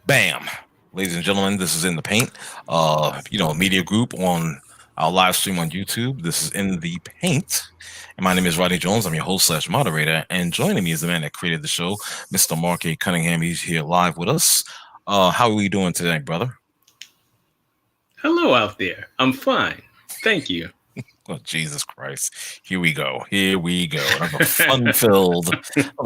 Bam. Ladies and gentlemen, this is In the Paint, media group on our live stream on YouTube. This is In the Paint. And my name is Rodney Jones. I'm your host / moderator. And joining me is the man that created the show, Mr. Mark A. Cunningham. He's here live with us. How are we doing today, brother? Hello out there. I'm fine. Thank you. Oh, Jesus Christ. Here we go. Another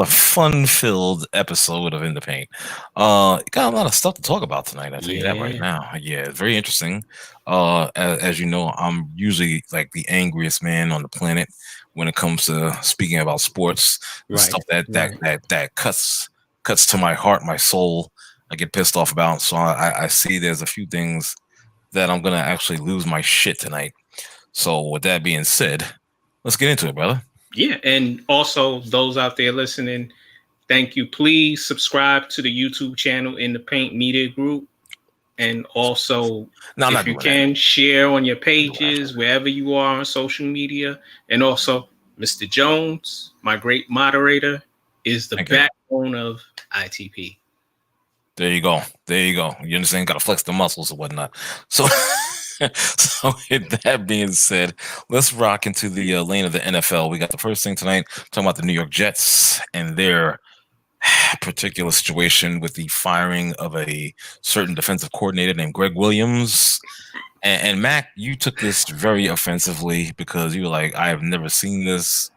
fun-filled episode of In the Paint. Got a lot of stuff to talk about tonight. I'll tell you that right now. Yeah, it's very interesting. As you know, I'm usually like the angriest man on the planet when it comes to speaking about sports. Stuff that cuts to my heart, my soul. I get pissed off about. So I see there's a few things that I'm going to actually lose my shit tonight. So with that being said, let's get into it, brother. Yeah, and also those out there listening, thank you. Please subscribe to the YouTube channel In the Paint Media Group. And also, if you can, share on your pages, wherever you are on social media. And also, Mr. Jones, my great moderator, is the backbone of ITP. There you go. You understand? Got to flex the muscles and whatnot. So... So with that being said, let's rock into the lane of the NFL. We got the first thing tonight, talking about the New York Jets and their particular situation with the firing of a certain defensive coordinator named Gregg Williams. And Mac, you took this very offensively because you were like, I have never seen this.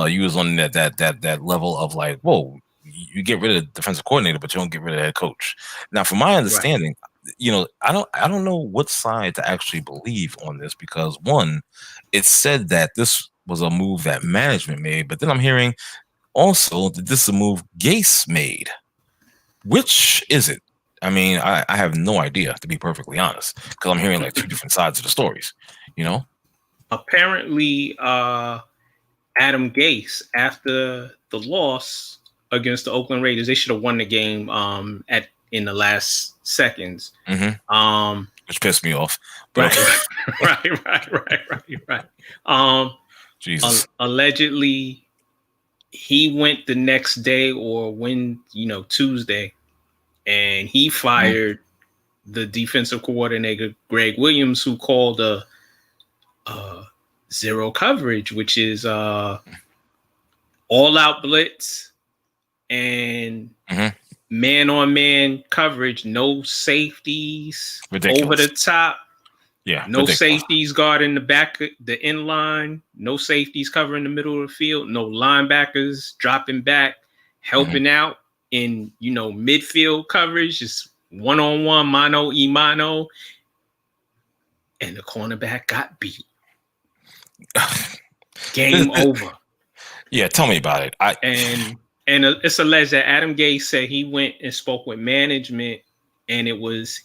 You was on that level of like, whoa, you get rid of the defensive coordinator, but you don't get rid of the head coach. Now, from my understanding, I don't know what side to actually believe on this because one, it said that this was a move that management made, but then I'm hearing also that this is a move Gase made. Which is it? I mean, I have no idea, to be perfectly honest, because I'm hearing like two different sides of the stories. Apparently, Adam Gase, after the loss against the Oakland Raiders, they should have won the game in the last seconds. Mm-hmm. Which pissed me off. Right. Jesus. Allegedly, he went the next day or Tuesday, and he fired the defensive coordinator, Gregg Williams, who called a zero coverage, which is all out blitz and man-on-man coverage, no safeties. Ridiculous. Over the top. Yeah. No ridiculous. Safeties guarding the back, the end line. No safeties covering the middle of the field. No linebackers dropping back, helping out in midfield coverage. Just one-on-one, mano-a-mano. And the cornerback got beat. Game over. Yeah, tell me about it. And it's alleged that Adam Gase said he went and spoke with management, and it was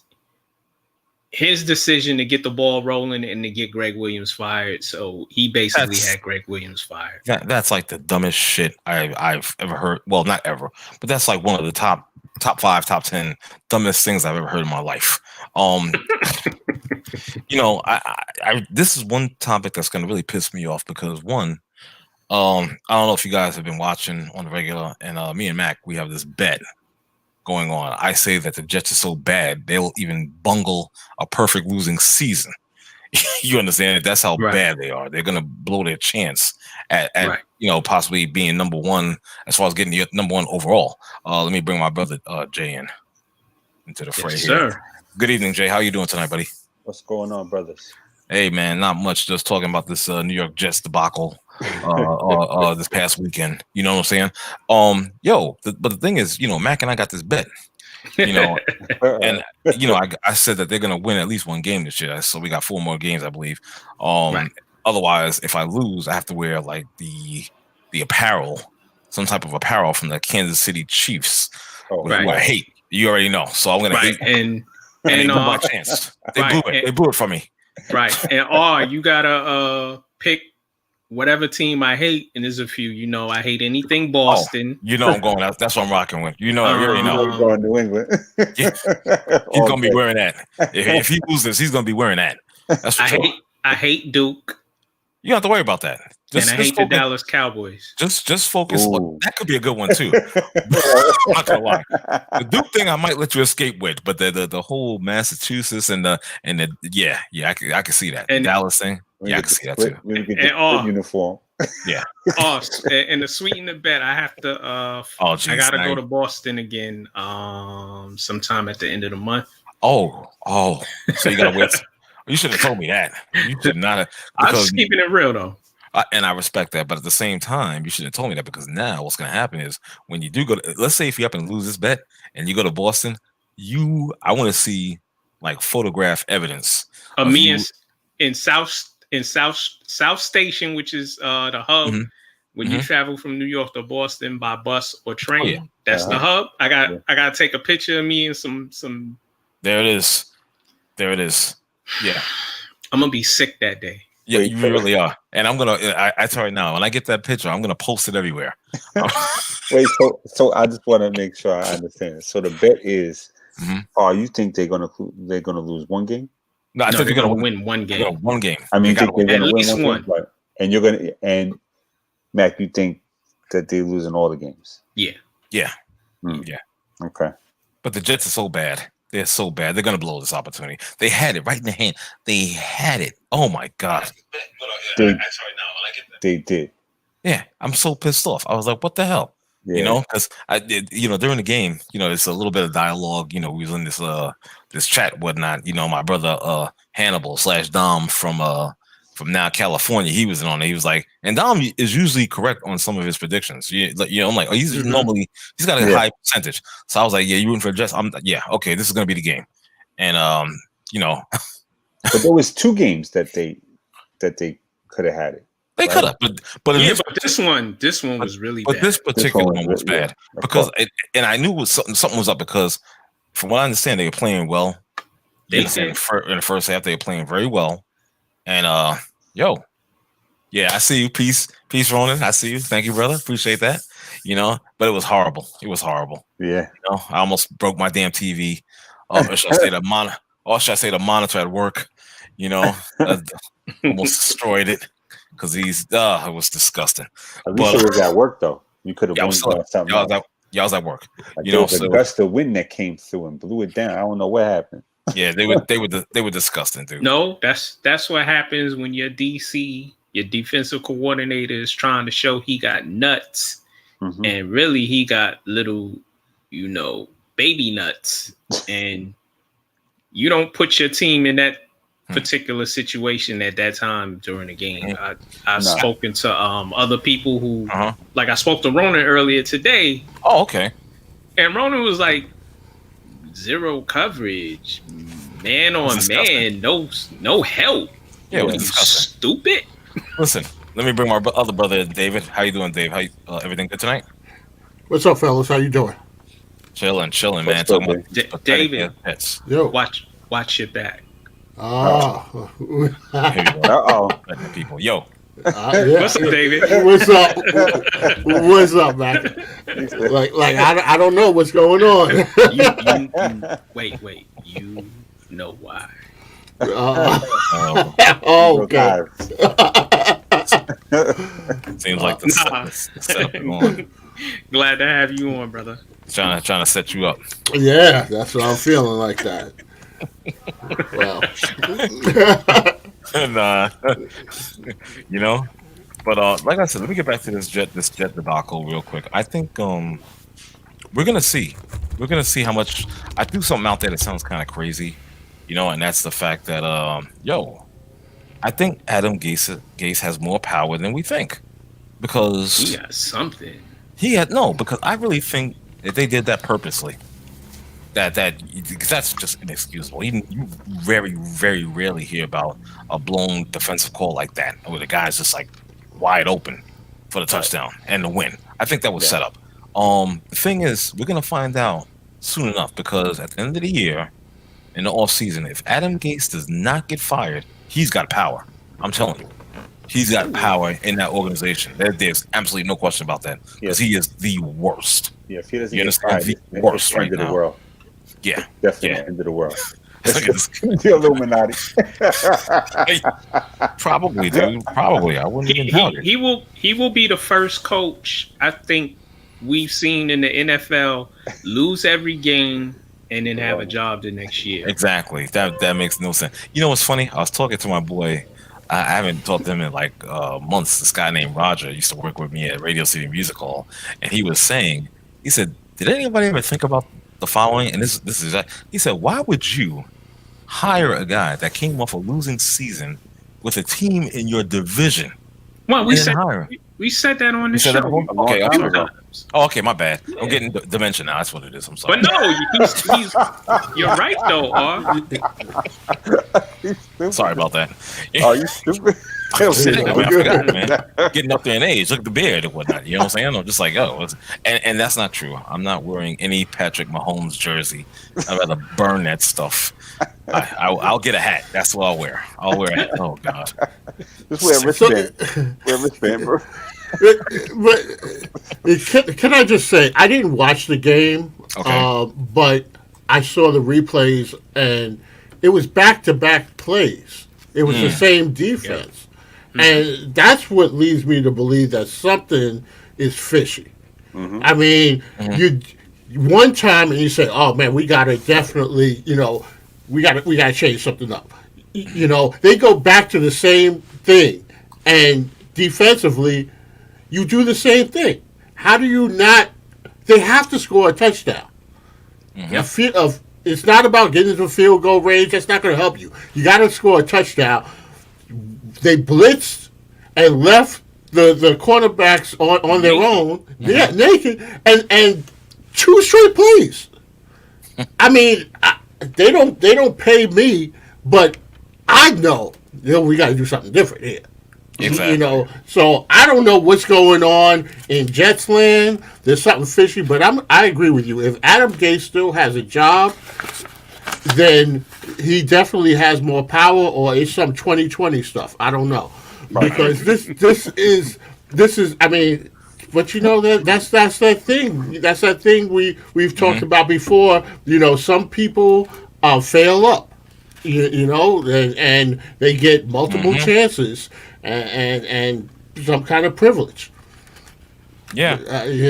his decision to get the ball rolling and to get Gregg Williams fired. So he basically had Gregg Williams fired. That's like the dumbest shit I've ever heard. Well, not ever, but that's like one of the top 5, top 10 dumbest things I've ever heard in my life. This is one topic that's going to really piss me off because one, I don't know if you guys have been watching on the regular, and me and Mac, we have this bet going on. I say that the Jets are so bad, they'll even bungle a perfect losing season. You understand? That's how bad they are. They're going to blow their chance at possibly being number one as far as getting the number one overall. Let me bring my brother Jay into the fray here. Sir. Good evening, Jay. How you doing tonight, buddy? What's going on, brothers? Hey, man, not much. Just talking about this New York Jets debacle this past weekend. You know what I'm saying? But the thing is, Mac and I got this bet. And I said that they're gonna win at least one game this year. So we got 4 more games, I believe. Otherwise, if I lose, I have to wear like the apparel, some type of apparel from the Kansas City Chiefs, who I hate. You already know. So I'm gonna hate and they blew my chance. They blew it for me. Right. And you gotta pick whatever team I hate, and there's a few. I hate anything Boston. I'm going. That's what I'm rocking with. You already know. You're going New England. Yeah. He's gonna be wearing that. If he loses, he's gonna be wearing that. That's for sure. I hate Duke. You don't have to worry about that. And I hate the Dallas Cowboys. Just focus. That could be a good one too. I'm not gonna lie. The Duke thing I might let you escape with, but the whole Massachusetts and the I can see that. And Dallas thing. I can see that too. And uniform. Yeah. And to sweeten the bet, I have to. I gotta go to Boston again. Sometime at the end of the month. Oh. So you gotta wait. You should have told me that. You should not have. I'm just keeping it real though. And I respect that, but at the same time, you should have told me that, because now what's going to happen is when you do go to, let's say if you happen to lose this bet and you go to Boston, I want to see like photograph evidence of me in South Station, which is the hub. Mm-hmm. When you travel from New York to Boston by bus or train, that's the hub. I got to take a picture of me and some. There it is. Yeah, I'm gonna be sick that day. Yeah, you really are. And I'm going to, I tell you now, when I get that picture, I'm going to post it everywhere. Wait, so I just want to make sure I understand. So the bet is, you think they're going to lose one game? No, I think they're going to win one game. One game. I mean, they're going to win one. Game, and Mac, you think that they're losing all the games? Yeah. Yeah. Okay. But the Jets are so bad. They're so bad. They're going to blow this opportunity. They had it right in the hand. They had it. Oh, my God. They did. Yeah. I'm so pissed off. I was like, what the hell? Yeah. You know, because during the game, it's a little bit of dialogue. We was in this chat and whatnot. My brother Hannibal / Dom from now California, he was in on it. He was like, and Dom is usually correct on some of his predictions. I'm like, he's he's got a high percentage. So I was like, yeah, you rooting for the Jets? Okay, this is gonna be the game. And but there was 2 games that they could have had it. They could have, but this one was really bad. But this particular one was bad because and I knew something was up, because from what I understand, they were playing well. In the first half, they were playing very well. And I see you. Peace, Ronan. I see you. Thank you, brother. Appreciate that. But it was horrible. Yeah. I almost broke my damn TV. Or should I say the monitor at work? Almost destroyed it because it was disgusting. At least it was at work though. You could have won something. I was at work. There was a gust of wind that came through and blew it down. I don't know what happened. Yeah, they were disgusting, dude. No, that's what happens when your DC, your defensive coordinator, is trying to show he got nuts, and really he got little, baby nuts, and you don't put your team in that particular situation at that time during the game. I've spoken to other people who, like I spoke to Ronan earlier today. Oh, okay. And Ronan was like, 0 coverage, man on man, no help. Yeah, it was disgusting. Stupid. Listen, let me bring my other brother, David. How you doing, Dave? Everything good tonight? What's up, fellas? How you doing? Chilling, man. Talking about David. Yo, watch your back. People, yo. What's up, David? What's up, man? Like I don't know what's going on. you wait. You know why? Okay. Seems like the setup on. Glad to have you on, brother. Trying to set you up. Yeah, that's what I'm feeling like that. Well. But like I said, let me get back to this jet debacle real quick. I think we're gonna see how much. I threw something out there that sounds kind of crazy, and that's the fact that I think Adam Gase has more power than we think, because he got something. Because I really think that they did that purposely. That's just inexcusable. You very, very rarely hear about a blown defensive call like that, where the guy's just like wide open for the touchdown and the win. I think that was set up. The thing is, we're gonna find out soon enough, because at the end of the year, in the off season, if Adam Gase does not get fired, he's got power. I'm telling you, he's got power in that organization. There's absolutely no question about that, because he is the worst. Yeah, if he doesn't get fired, the worst right now. The world. Yeah, definitely end of the world. The Illuminati. Probably, dude. Probably. I wouldn't even doubt it. He will be the first coach I think we've seen in the NFL lose every game and then have a job the next year. Exactly. That makes no sense. You know what's funny? I was talking to my boy. I haven't talked to him in like months. This guy named Roger used to work with me at Radio City Music Hall, and he was saying, he said, "Did anybody ever think about the following?" And this is he said, "Why would you hire a guy that came off a losing season with a team in your division?" Well, we said that on the show. Okay, okay, my bad. I'm getting dementia now. That's what it is. I'm sorry. But no, you're right though. Sorry about that. Oh, you stupid. I forgot, man. Getting up there in age, look at the beard and whatnot. You know what I'm saying? I'm just like, and that's not true. I'm not wearing any Patrick Mahomes jersey. I'd rather burn that stuff. I'll get a hat. That's what I'll wear. I'll wear a hat. Oh God. Just wear a wristband. Wear a wristband, bro. But can I just say, I didn't watch the game, but I saw the replays, and it was back-to-back plays. It was the same defense. Yeah. And that's what leads me to believe that something is fishy. Mm-hmm. I mean, you one time and you say, "Oh man, we got to definitely, we got to change something up." They go back to the same thing, and defensively, you do the same thing. How do you not? They have to score a touchdown. Mm-hmm. It's not about getting into field goal range. That's not going to help you. You got to score a touchdown. They blitzed and left the cornerbacks on their own, naked, and 2 straight plays. I mean, they don't pay me, but I know we got to do something different here. Exactly. So I don't know what's going on in Jets land. There's something fishy, but I agree with you. If Adam Gase still has a job, then he definitely has more power, or it's some 2020 stuff. I don't know, because this is. I mean, but that's that thing. That's that thing we've talked about before. Some people fail up, and they get multiple chances. And some kind of privilege. Yeah,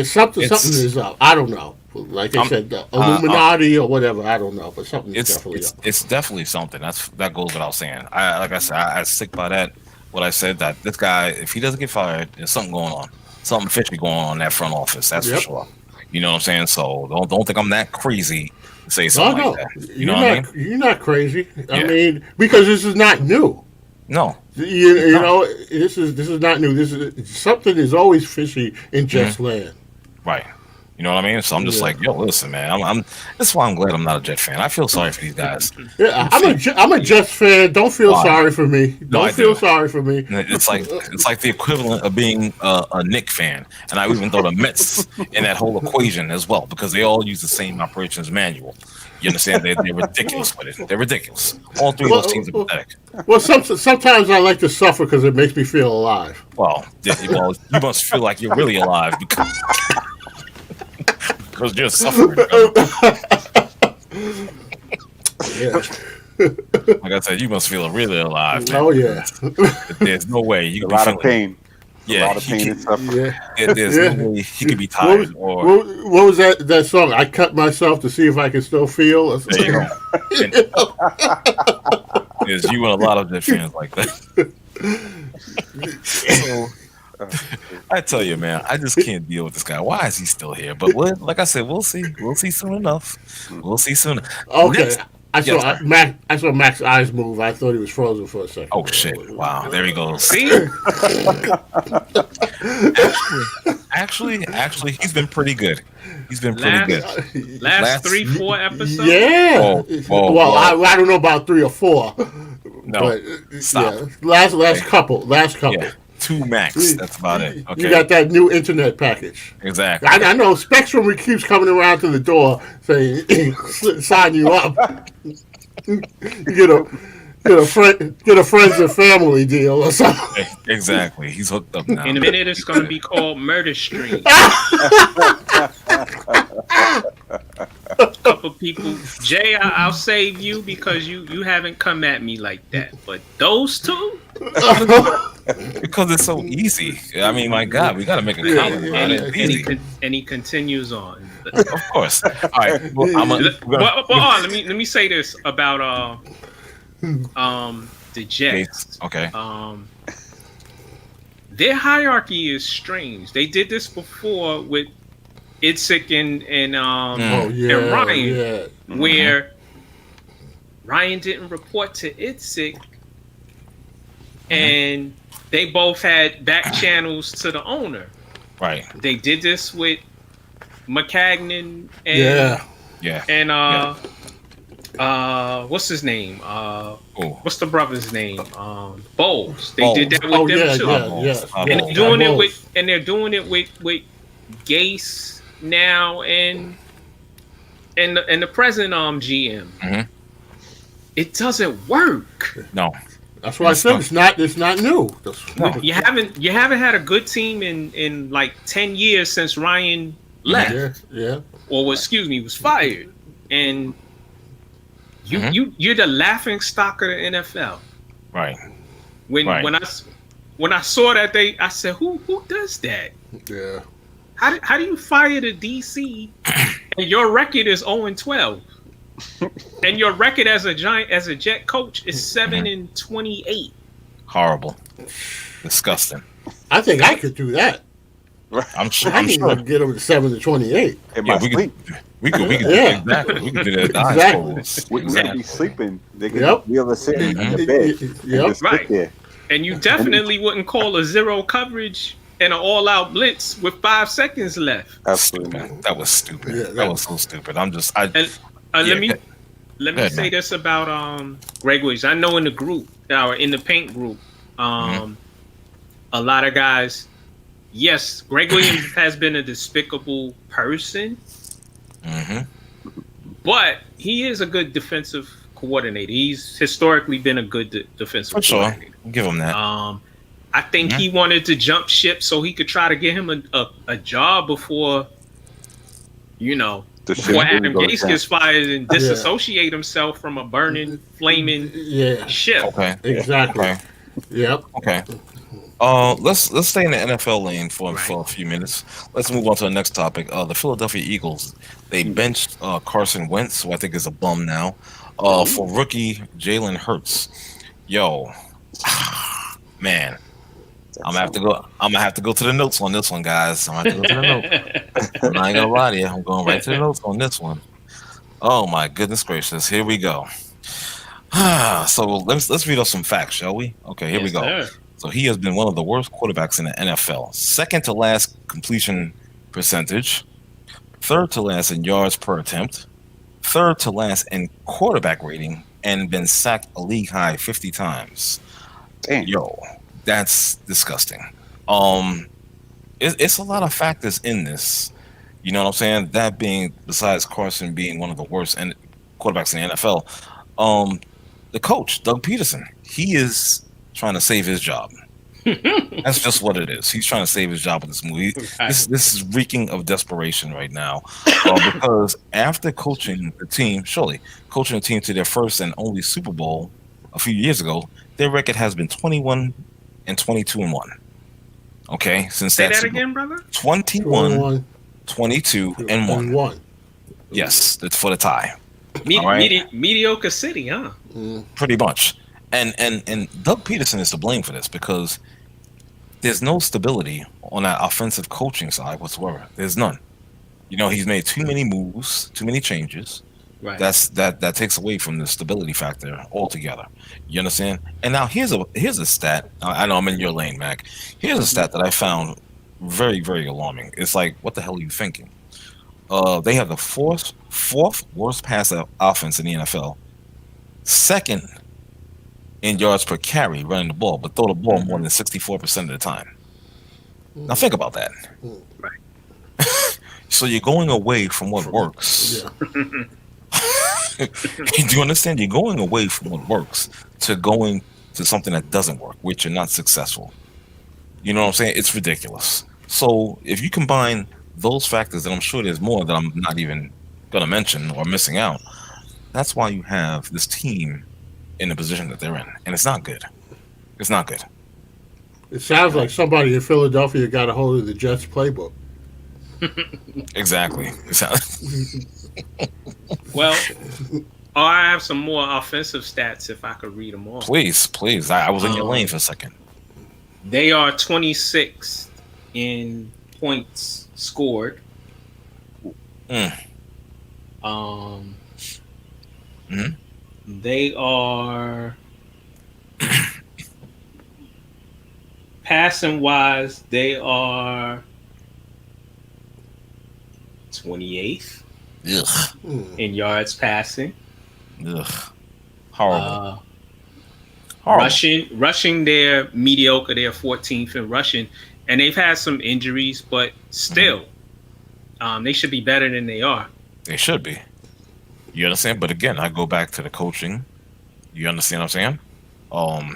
something is up. I don't know. Like I said, the Illuminati or whatever. I don't know, but something is definitely up. It's definitely something. That goes without saying. I stick by that. What I said, that this guy, if he doesn't get fired, there's something going on. Something fishy going on in that front office. That's for sure. You know what I'm saying? So don't think I'm that crazy to say something like that. You know what I mean? You're not crazy. I mean, because this is not new. No. This is not new. Something is always fishy in Jets land. Right. You know what I mean? So I'm just like, yo, listen, man. That's why I'm glad I'm not a Jet fan. I feel sorry for these guys. Yeah, I'm a Jets fan. Don't feel sorry for me. Don't feel sorry for me. It's like the equivalent of being a Knicks fan, and I even throw the Mets in that whole equation as well, because they all use the same operations manual. You understand? They're ridiculous with it. They're ridiculous. All 3 of those teams are pathetic. Well, sometimes I like to suffer because it makes me feel alive. Well, you must feel like you're really alive because you're suffering. Like I said, you must feel really alive. Man. Oh yeah. There's no way you can a lot of pain. Yeah, a lot of pain and suffering. There's no way he could be tired. What was that song? I cut myself to see if I can still feel. There you go. There's you and a lot of Jet fans like that. So, I tell you, man, I just can't deal with this guy. Why is he still here? But like I said, we'll see. We'll see soon enough. We'll see soon. Okay. I saw Max's eyes move. I thought he was frozen for a second. Oh shit! Wow, there he goes. See? actually, he's been pretty good. He's been pretty good. Last 3-4 episodes. Yeah. Well, I don't know about 3 or 4. No, but, stop. Yeah. Last couple. Yeah. 2 max. That's about it. Okay. You got that new internet package. Exactly. I know Spectrum keeps coming around to the door saying, "Sign you up." You get a friends and family deal or something. Exactly. He's hooked up now. In a minute, it's going to be called Murder Street. couple people. Jay, I'll save you because you haven't come at me like that. But those two, because it's so easy. I mean, my God, we got to make a comment. And he continues on. Of course. All right. Well, let me say this about the Jets. Okay. Their hierarchy is strange. They did this before with Itzik and Ryan, where Ryan didn't report to Itzik, and they both had back channels to the owner. Right. They did this with McCagnon and what's his name? What's the brother's name? Bowles. They did that with them too. And they're doing it with Gase now and the present GM. Mm-hmm. It doesn't work. No. That's why I said it's not new. No. You haven't had a good team in like 10 years since Ryan left. Yeah. Or was fired. And you're the laughing stock of the NFL. Right. When I saw that I said, who does that? Yeah. How do you fire the DC and your record is 0-12? And your record as a Jet coach is 7-28. Horrible. Disgusting. I think I could do that. I'm sure. Get them to 7-28. We could exactly. We could do that. Exactly. We could be sleeping. They could be able to sit in the bed. And right. There. And you definitely wouldn't call a zero coverage and an all-out blitz with 5 seconds left. Absolutely. That was stupid. Yeah, that was so stupid. Let me say this about Gregg Williams. I know in the group, or in the paint group, a lot of guys. Yes, Gregg Williams has been a despicable person, but he is a good defensive coordinator. He's historically been a good defensive coordinator. Give him that. I think he wanted to jump ship so he could try to get him a job before, before Adam Gase gets fired and disassociate himself from a burning, flaming ship. Okay, exactly. Okay. Yep. Okay. Let's stay in the NFL lane for a few minutes. Let's move on to the next topic. The Philadelphia Eagles, they benched Carson Wentz, who I think is a bum now, for rookie Jalen Hurts. Yo, man, I'm gonna have to go to the notes on this one, guys. I'm gonna have to go to the notes. I'm not gonna lie to you. I'm going right to the notes on this one. Oh my goodness gracious! Here we go. So let's read off some facts, shall we? Okay, here we go. Sir. So he has been one of the worst quarterbacks in the NFL. Second to last completion percentage. Third to last in yards per attempt. Third to last in quarterback rating. And been sacked a league high 50 times. Damn. Yo, that's disgusting. It's a lot of factors in this. You know what I'm saying? That being, besides Carson being one of the worst quarterbacks in the NFL, the coach, Doug Peterson, he is trying to save his job. That's just what it is. He's trying to save his job with this movie. This is reeking of desperation right now, because after coaching the team to their first and only Super Bowl a few years ago, their record has been 21 and 22-1. Okay, since say that again, brother. 21, 22 and 1. Yes, that's for the tie. Mediocre city, huh? Pretty much. And Doug Peterson is to blame for this, because there's no stability on that offensive coaching side whatsoever. There's none. He's made too many moves, too many changes. Right. That takes away from the stability factor altogether. You understand? And now here's a stat. I know I'm in your lane, Mac. Here's a stat that I found very, very alarming. It's like, what the hell are you thinking? They have the fourth worst passer offense in the NFL. Second in yards per carry running the ball, but throw the ball more than 64% of the time. Now think about that. Right. So you're going away from what works. Yeah. Do you understand? You're going away from what works to going to something that doesn't work, which you're not successful. You know what I'm saying? It's ridiculous. So if you combine those factors, and I'm sure there's more that I'm not even going to mention or missing out. That's why you have this team in the position that they're in, and it's not good. It's not good. It sounds like somebody in Philadelphia got a hold of the Jets playbook. Exactly. Well, I have some more offensive stats if I could read them all. Please. I was in your lane for a second. They are 26th in points scored. They are passing wise, they are 28th in yards passing. Ugh. Horrible. Rushing, they're mediocre. They're 14th in rushing, and they've had some injuries, but still, they should be better than they are. They should be. You understand? But again, I go back to the coaching. You understand what I'm saying?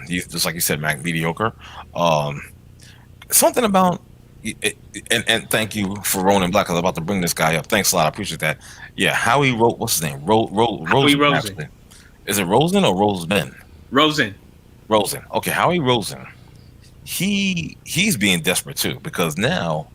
He's just like you said, Mac, mediocre. Something about and thank you for Ronan Black. I was about to bring this guy up. Thanks a lot. I appreciate that. Yeah, Howie wrote. What's his name? Rosen. Is it Rosen or Roseman? Rosen. Okay, Howie Rosen. He's being desperate too, because now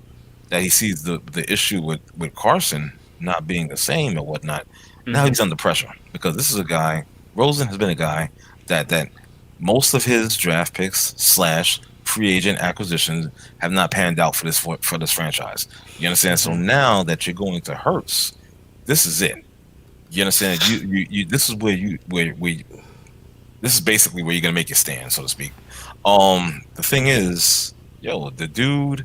that he sees the issue with Carson not being the same and whatnot, now he's under pressure, because this is a guy. Rosen has been a guy that most of his draft picks / free agent acquisitions have not panned out for this franchise. You understand? So now that you're going to Hurts, this is it. You understand? You this is where this is basically where you're gonna make your stand, so to speak. The thing is, the dude,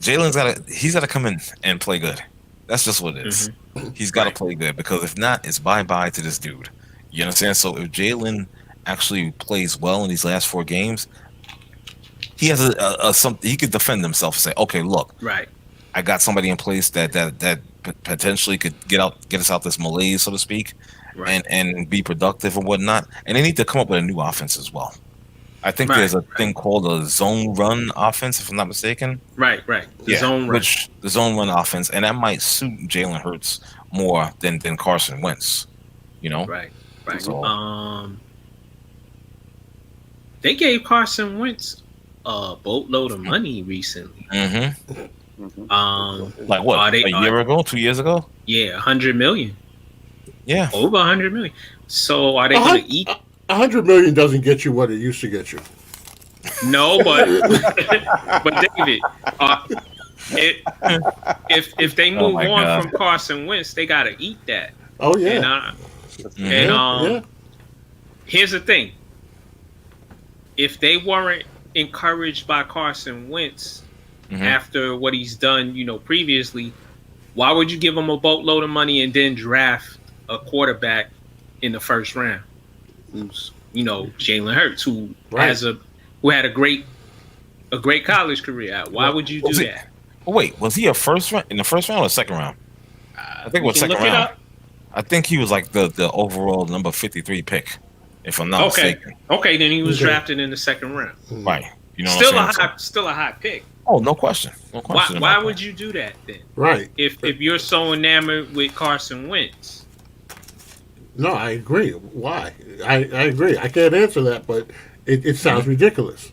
he's gotta come in and play good. That's just what it is. He's gotta play good, because if not, it's bye to this dude. You understand? So if Jalen actually plays well in these last 4 games, he has something he could defend himself and say, okay, look, I got somebody in place that potentially could get us out this malaise, so to speak, and be productive and whatnot. And they need to come up with a new offense as well. I think there's a thing called a zone run offense, if I'm not mistaken. The zone run offense, and that might suit Jalen Hurts more than Carson Wentz. You know, So, they gave Carson Wentz a boatload of money recently. Like what? A year ago, 2 years ago? Yeah, $100 million. Yeah, over $100 million. So are they going to eat? $100 million doesn't get you what it used to get you. No, but David, if they move on from Carson Wentz, they got to eat that. Oh yeah. And here's the thing: if they weren't encouraged by Carson Wentz after what he's done, previously, why would you give him a boatload of money and then draft a quarterback in the first round? Who's Jalen Hurts, who had a great college career. Why would you do that? Wait, was he in the first round or second round? I think it was second round. I think he was like the overall number 53 pick, if I'm not mistaken. Okay, then he was drafted in the second round. Right. Still a high pick. Oh, no question. Why would you do that then? Right. If you're so enamored with Carson Wentz. No, I agree. Why? I agree. I can't answer that, but it sounds ridiculous.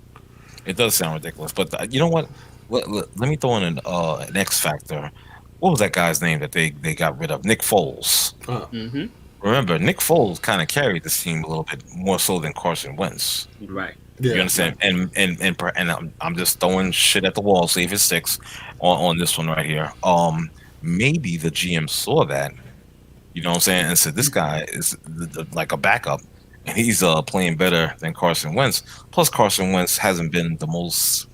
It does sound ridiculous, but you know what? Let me throw in an X factor. What was that guy's name that they got rid of? Nick Foles. Remember, Nick Foles kind of carried this team a little bit more so than Carson Wentz. Right. You understand? And I'm just throwing shit at the wall, see if it sticks on this one right here. Maybe the GM saw that, you know what I'm saying, and said, this guy is like a backup, and he's playing better than Carson Wentz. Plus, Carson Wentz hasn't been the most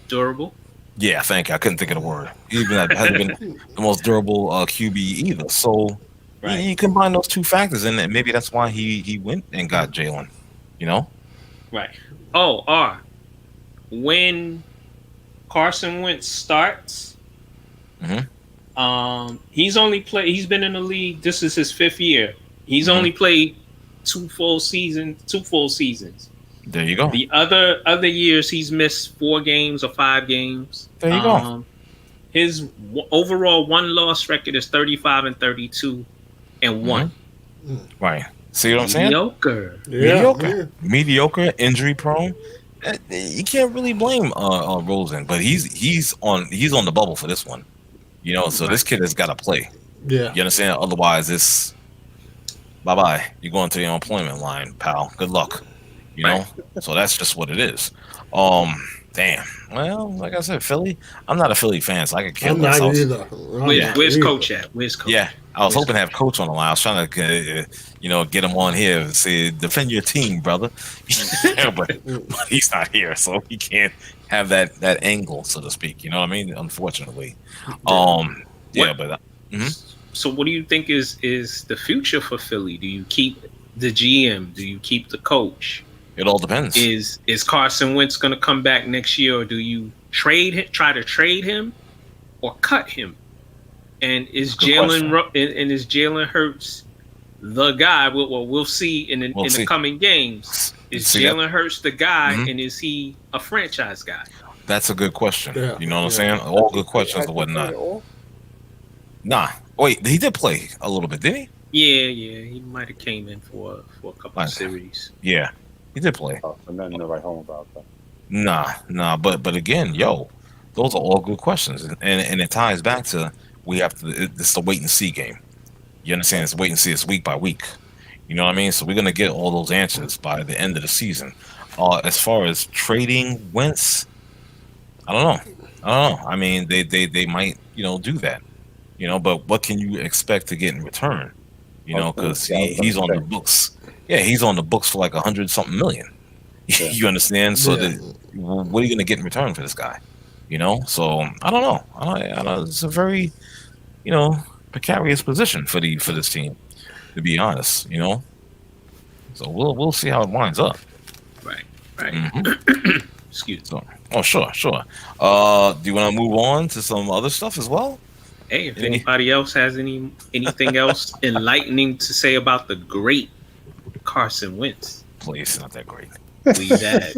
durable. Yeah, thank you. I couldn't think of the word. Even that hasn't been the most durable QB either. So you combine those two factors, and maybe that's why he went and got Jalen. Right. When Carson Wentz starts, he's been in the league. This is his 5th year. He's only played 2 full seasons. There you go. The other years he's missed 4 games or 5 games. There you go. his overall one-loss record is 35-32 and 1. Right. See what I'm saying? Mediocre. Mediocre, injury prone. You can't really blame Rosen, but he's on the bubble for this one. You know, so this kid has got to play. Yeah. You understand? Otherwise, it's bye-bye. You're going to the unemployment line, pal. Good luck. You know? So that's just what it is. Damn. Well, like I said, Philly. I'm not a Philly fan, so I could kill myself. Where's Coach at? Where's Coach? Yeah, I was hoping to have Coach on the line. I was trying to, get him on here and say, defend your team, brother. but he's not here, so he can't have that angle, so to speak. You know what I mean? Unfortunately. So what do you think is the future for Philly? Do you keep the GM? Do you keep the coach? It all depends. Is Carson Wentz going to come back next year, or do you try to trade him, or cut him? And is Jalen Hurts the guy? We'll see in the coming games. Is Jalen Hurts the guy, and is he a franchise guy? That's a good question. Yeah. You know what I'm saying? All good questions and whatnot. Nah. Wait, he did play a little bit, didn't he? Yeah. He might have came in for a couple of series. Yeah. He did play. Oh, so nothing to write home about that. Nah. But again, those are all good questions, and it ties back to it's the wait and see game. You understand? It's wait and see. It's week by week. You know what I mean? So we're gonna get all those answers by the end of the season. As far as trading Wentz, I don't know. I mean, they might do that. But what can you expect to get in return? Because he's on the books. Yeah, he's on the books for like 100-something million. Yeah. You understand? So what are you going to get in return for this guy? So I don't know. I know it's a very, precarious position for this team, to be honest. So we'll see how it winds up. Right. Mm-hmm. Excuse me. Sure. Do you want to move on to some other stuff as well? Hey, if anybody else has anything else enlightening to say about the great Carson Wentz. Please, not that great. Leave that.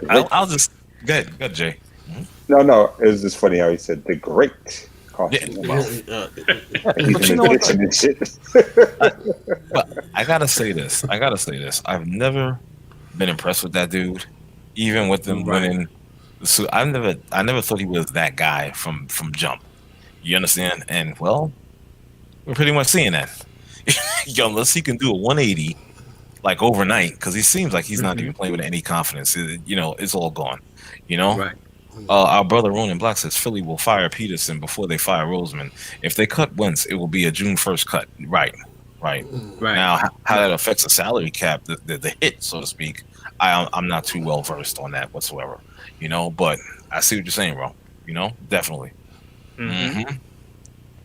I'll just go ahead, Jay. Mm-hmm. No, it was just funny how he said the great Carson Wentz. But I gotta say this. I've never been impressed with that dude, even with them winning. So I never thought he was that guy from jump. You understand? And well, we're pretty much seeing that. Unless he can do a 180 like overnight, because he seems like he's not even playing with any confidence. It's all gone. Right. Our brother Ronan Black says Philly will fire Peterson before they fire Roseman. If they cut Wentz, it will be a June 1st cut. Right. Now, how that affects the salary cap, the hit, so to speak, I'm not too well versed on that whatsoever. But I see what you're saying, bro. Definitely. Mm-hmm.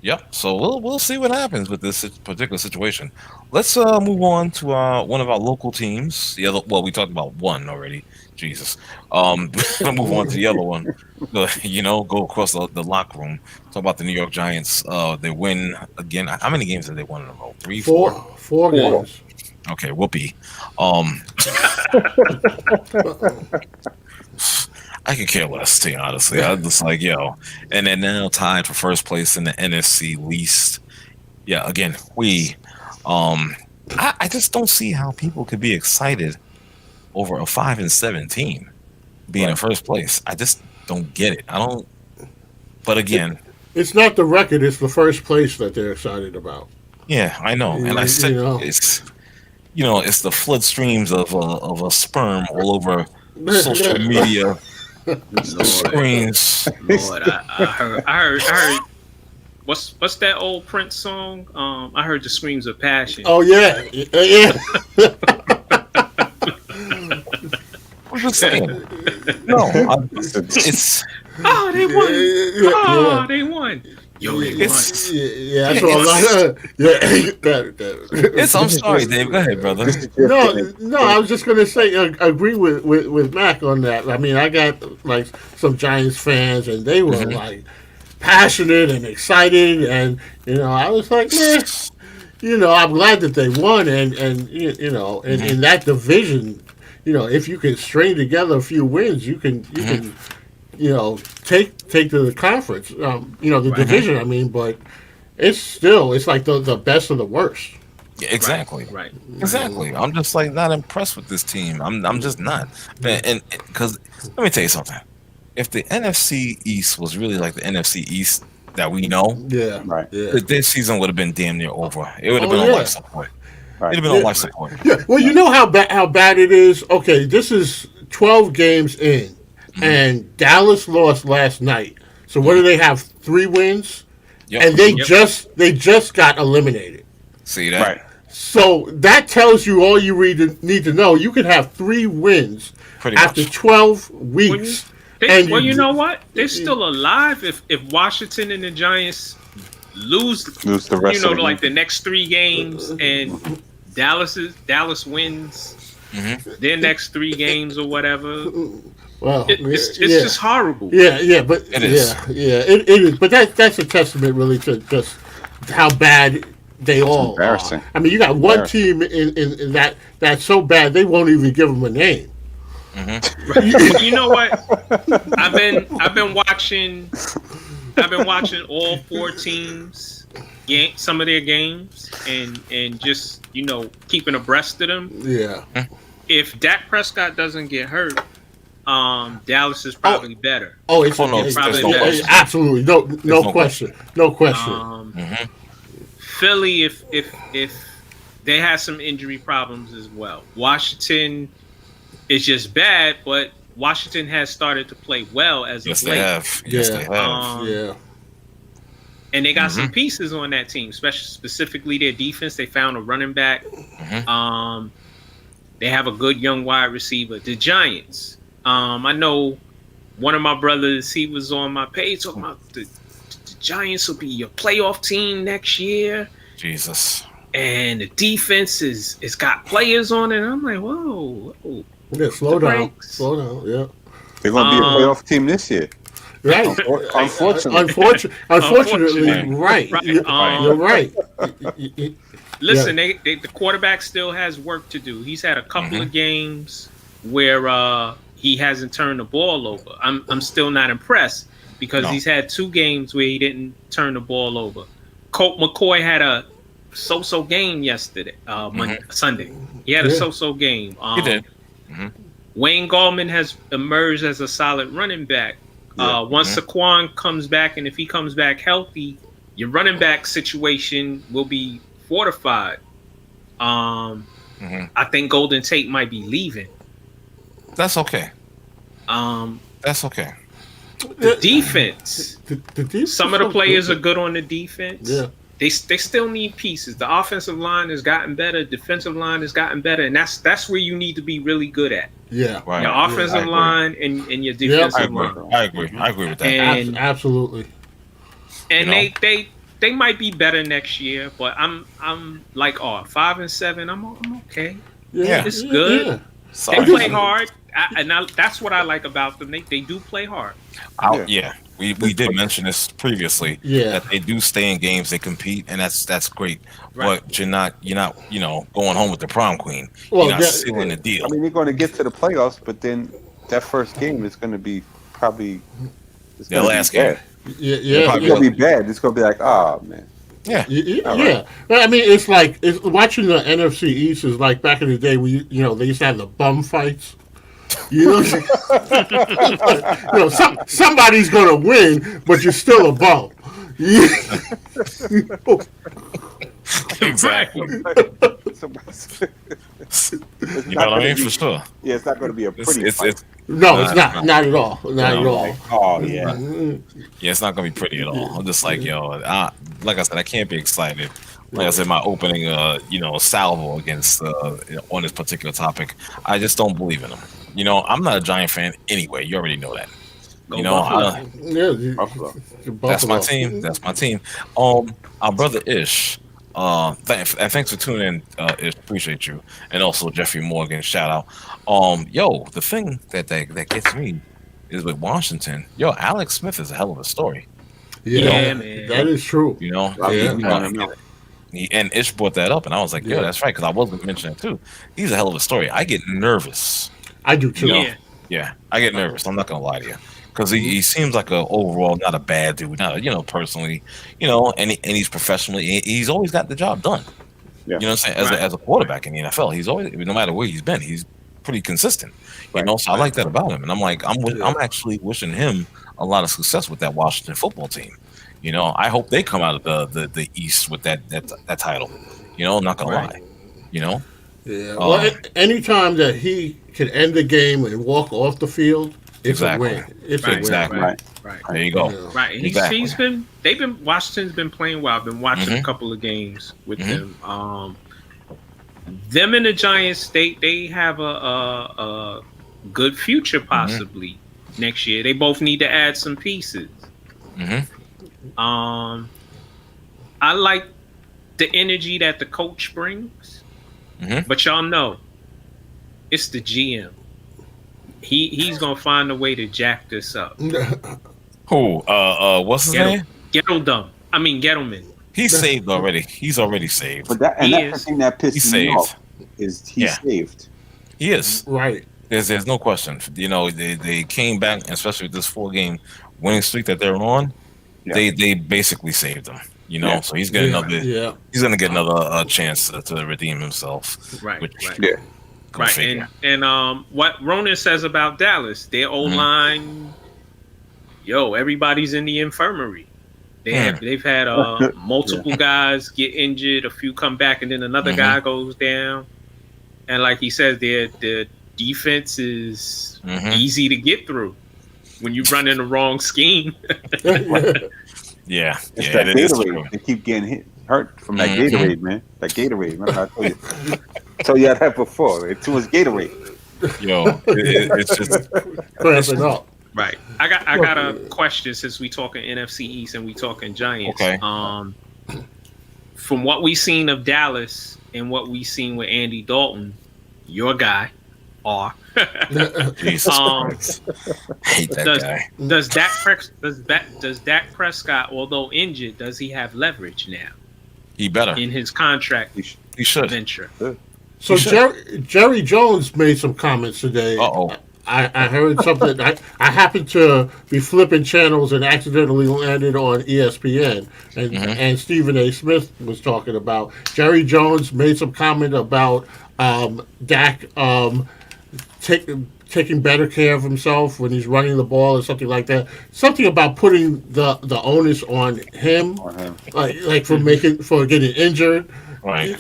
Yep. So we'll see what happens with this particular situation. Let's move on to one of our local teams. The other, we talked about one already. Jesus. We'll move on to the other one. Go across the locker room. Talk about the New York Giants. They win again. How many games have they won in a row? 3, 4? 4 games. Okay, whoopee. I could care less, to be honestly. I'm just like, and they're now tied for first place in the NFC East. Yeah, again, I just don't see how people could be excited over a 5-7 team being in first place. I just don't get it. I don't. But again, it's not the record; it's the first place that they're excited about. Yeah, I know, and I said it's the flood streams of a sperm all over social media. Screens. Lord, I heard. What's that old Prince song? I heard the screams of passion. Oh yeah. I'm just saying. No, it's. Oh, they won. They won. Yo, they won. Yeah, that's what I'm sorry, Dave. Go ahead, brother. No, I was just gonna say, I agree with Mac on that. I mean, I got like some Giants fans, and they were like passionate and excited, and I was like, man, I'm glad that they won, and in that division, if you can string together a few wins, you can take to the conference, the division. I mean, but it's like the best of the worst. Yeah, exactly. Right. Exactly. I'm just like not impressed with this team. I'm just not. And because let me tell you something. If the NFC East was really like the NFC East that we know, this season would have been damn near over. It would have been on life support. Right. It'd have been on life support. Yeah. Well, you know how bad it is. Okay, this is 12 games in, and Dallas lost last night. So what do they have? 3 wins, and they just got eliminated. See that? Right. So that tells you all you need to know. You could have 3 wins after 12 weeks. You know what? They're still alive if Washington and the Giants lose the rest of the next 3 games and Dallas wins their next 3 games or whatever. Well, it's just horrible. But it is. It is. But that's a testament really to just how bad they all are. I mean, you got one team in that's so bad they won't even give them a name. You know what? I've been watching all 4 teams some of their games and just keeping abreast of them. Yeah. If Dak Prescott doesn't get hurt, Dallas is probably better. Oh, it's probably better. Absolutely, no question. Philly, if they have some injury problems as well. Washington. It's just bad, but Washington has started to play well as of late. Yes, they have. And they got some pieces on that team, specifically their defense. They found a running back. They have a good young wide receiver. The Giants. I know one of my brothers, he was on my page talking about the Giants will be your playoff team next year. Jesus. And the defense is got players on it. I'm like, whoa. Yeah, slow down. Yeah, they're gonna be a playoff team this year, right? Unfortunately, right. You're right. Listen, the quarterback still has work to do. He's had a couple of games where he hasn't turned the ball over. I'm still not impressed because he's had 2 games where he didn't turn the ball over. Colt McCoy had a so-so game yesterday, Sunday. He had a so-so game. He did. Wayne Gallman has emerged as a solid running back. Once Saquon comes back, and if he comes back healthy, your running back situation will be fortified. I think Golden Tate might be leaving. That's okay. That's okay. The defense. The defense some of the players are good on the defense. Yeah. They still need pieces. The offensive line has gotten better. Defensive line has gotten better, and that's where you need to be really good at. Yeah, right. Your offensive line and your defensive line. I agree with that. And, absolutely. And they might be better next year, but I'm like 5-7. I'm okay. Yeah, it's good. Yeah. They play hard, and that's what I like about them. They do play hard. We did mention this previously. Yeah, that they do stay in games, they compete, and that's great. Right. But you're not going home with the prom queen. You're not sealing the deal. I mean, you're going to get to the playoffs, but then that first game is going to be probably the last game. It's going to be bad. It's going to be like, man. Yeah. I mean, it's like watching the NFC East is like back in the day when they used to have the bum fights. Somebody's gonna win, but you're still a bum. Exactly. You know what I mean? For sure. Yeah, it's not going to be a pretty fight. No, it's not. Not at all. Not at all. Like, oh, yeah. Yeah, it's not going to be pretty at all. I'm just like, like I said, I can't be excited. Like I said, my opening, salvo against on this particular topic, I just don't believe in them. I'm not a Giant fan anyway. You already know that. That's my team. That's my team. Our brother Ish. Thanks for tuning in, Ish. Appreciate you, and also Jeffrey Morgan. Shout out. The thing that gets me is with Washington. Alex Smith is a hell of a story. Yeah, man. That is true. And Ish brought that up, and I was like, that's right, because I wasn't mentioning it too. He's a hell of a story. I get nervous. I do too. Yeah, I get nervous. I'm not gonna lie to you, because he seems like a overall not a bad dude, not personally, and he's professionally, he's always got the job done. Yeah. You know what I'm saying? As a quarterback in the NFL, he's always, no matter where he's been, he's pretty consistent. So I like that about him, and I'm like, I'm actually wishing him a lot of success with that Washington football team. I hope they come out of the East with that title. I'm not gonna lie. Yeah. Well, anytime that he can end the game and walk off the field, it's a win. It's a win. Exactly. Right. There you go. Right. Washington's been playing well. I've been watching a couple of games with them. Them and the Giants, they have a good future possibly next year. They both need to add some pieces. I like the energy that the coach brings, but y'all know it's the GM. He's gonna find a way to jack this up. Who? What's his name? Gettleman. He's saved already. He's already saved. But that's the thing that pisses me off is he's saved. He is. Right. There's no question. They came back, especially with this 4-game winning streak that they're on. Yeah. They basically saved him. So he's getting he's gonna get another chance to redeem himself. Right. Right. And what Ronan says about Dallas, their O-line, everybody's in the infirmary. They've had multiple guys get injured, a few come back, and then another guy goes down. And like he says, their defense is easy to get through when you run in the wrong scheme. Yeah, it's that Gatorade. They keep getting hurt from that Gatorade, man. That Gatorade. Remember I told you. I told you that before. It's too much Gatorade. It's just cramping up. Right. I got a question since we talking NFC East and we talking Giants. Okay. From what we seen of Dallas and what we seen with Andy Dalton, your guy, Jesus Christ. I hate that guy. Does Dak Prescott, although injured, does he have leverage now? He better in his contract. He should venture. So Jerry Jones made some comments today. I heard something. I happened to be flipping channels and accidentally landed on ESPN, and Stephen A. Smith was talking about Jerry Jones made some comment about Dak taking better care of himself when he's running the ball or something like that. Something about putting the onus on him, like for getting injured. Right.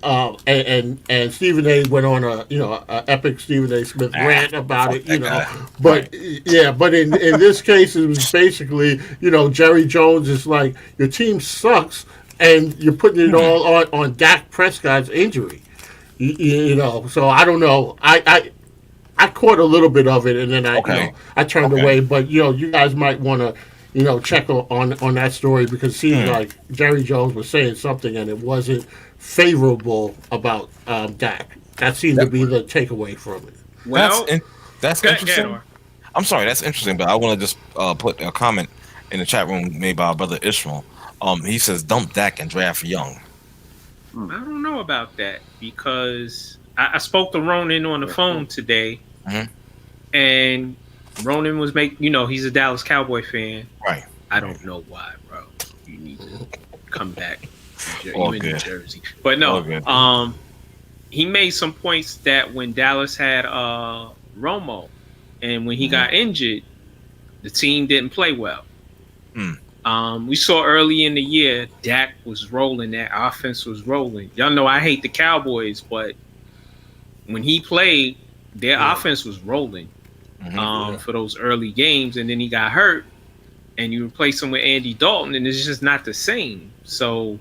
And Stephen A. went on a epic Stephen A. Smith rant about it, But but in this case, it was basically Jerry Jones is like, your team sucks, and you're putting it all on Dak Prescott's injury. So I don't know. I caught a little bit of it, and then I turned away. But you guys might want to check on that story, because it seems like Jerry Jones was saying something and it wasn't favorable about Dak. That seemed to be the takeaway from it. Well, that's interesting. I'm sorry, that's interesting, but I want to just put a comment in the chat room made by our brother Ishmael. He says, dump Dak and draft Young. I don't know about that, because I spoke to Ronan on the phone today, and Ronan was he's a Dallas Cowboy fan. Right. I don't know why, bro. You need to come back. You in New Jersey. But no, he made some points that when Dallas had Romo, and when he got injured, the team didn't play well. We saw early in the year, Dak was rolling, that offense was rolling. Y'all know I hate the Cowboys, but when he played, their offense was rolling for those early games, and then he got hurt, and you replace him with Andy Dalton, and it's just not the same. So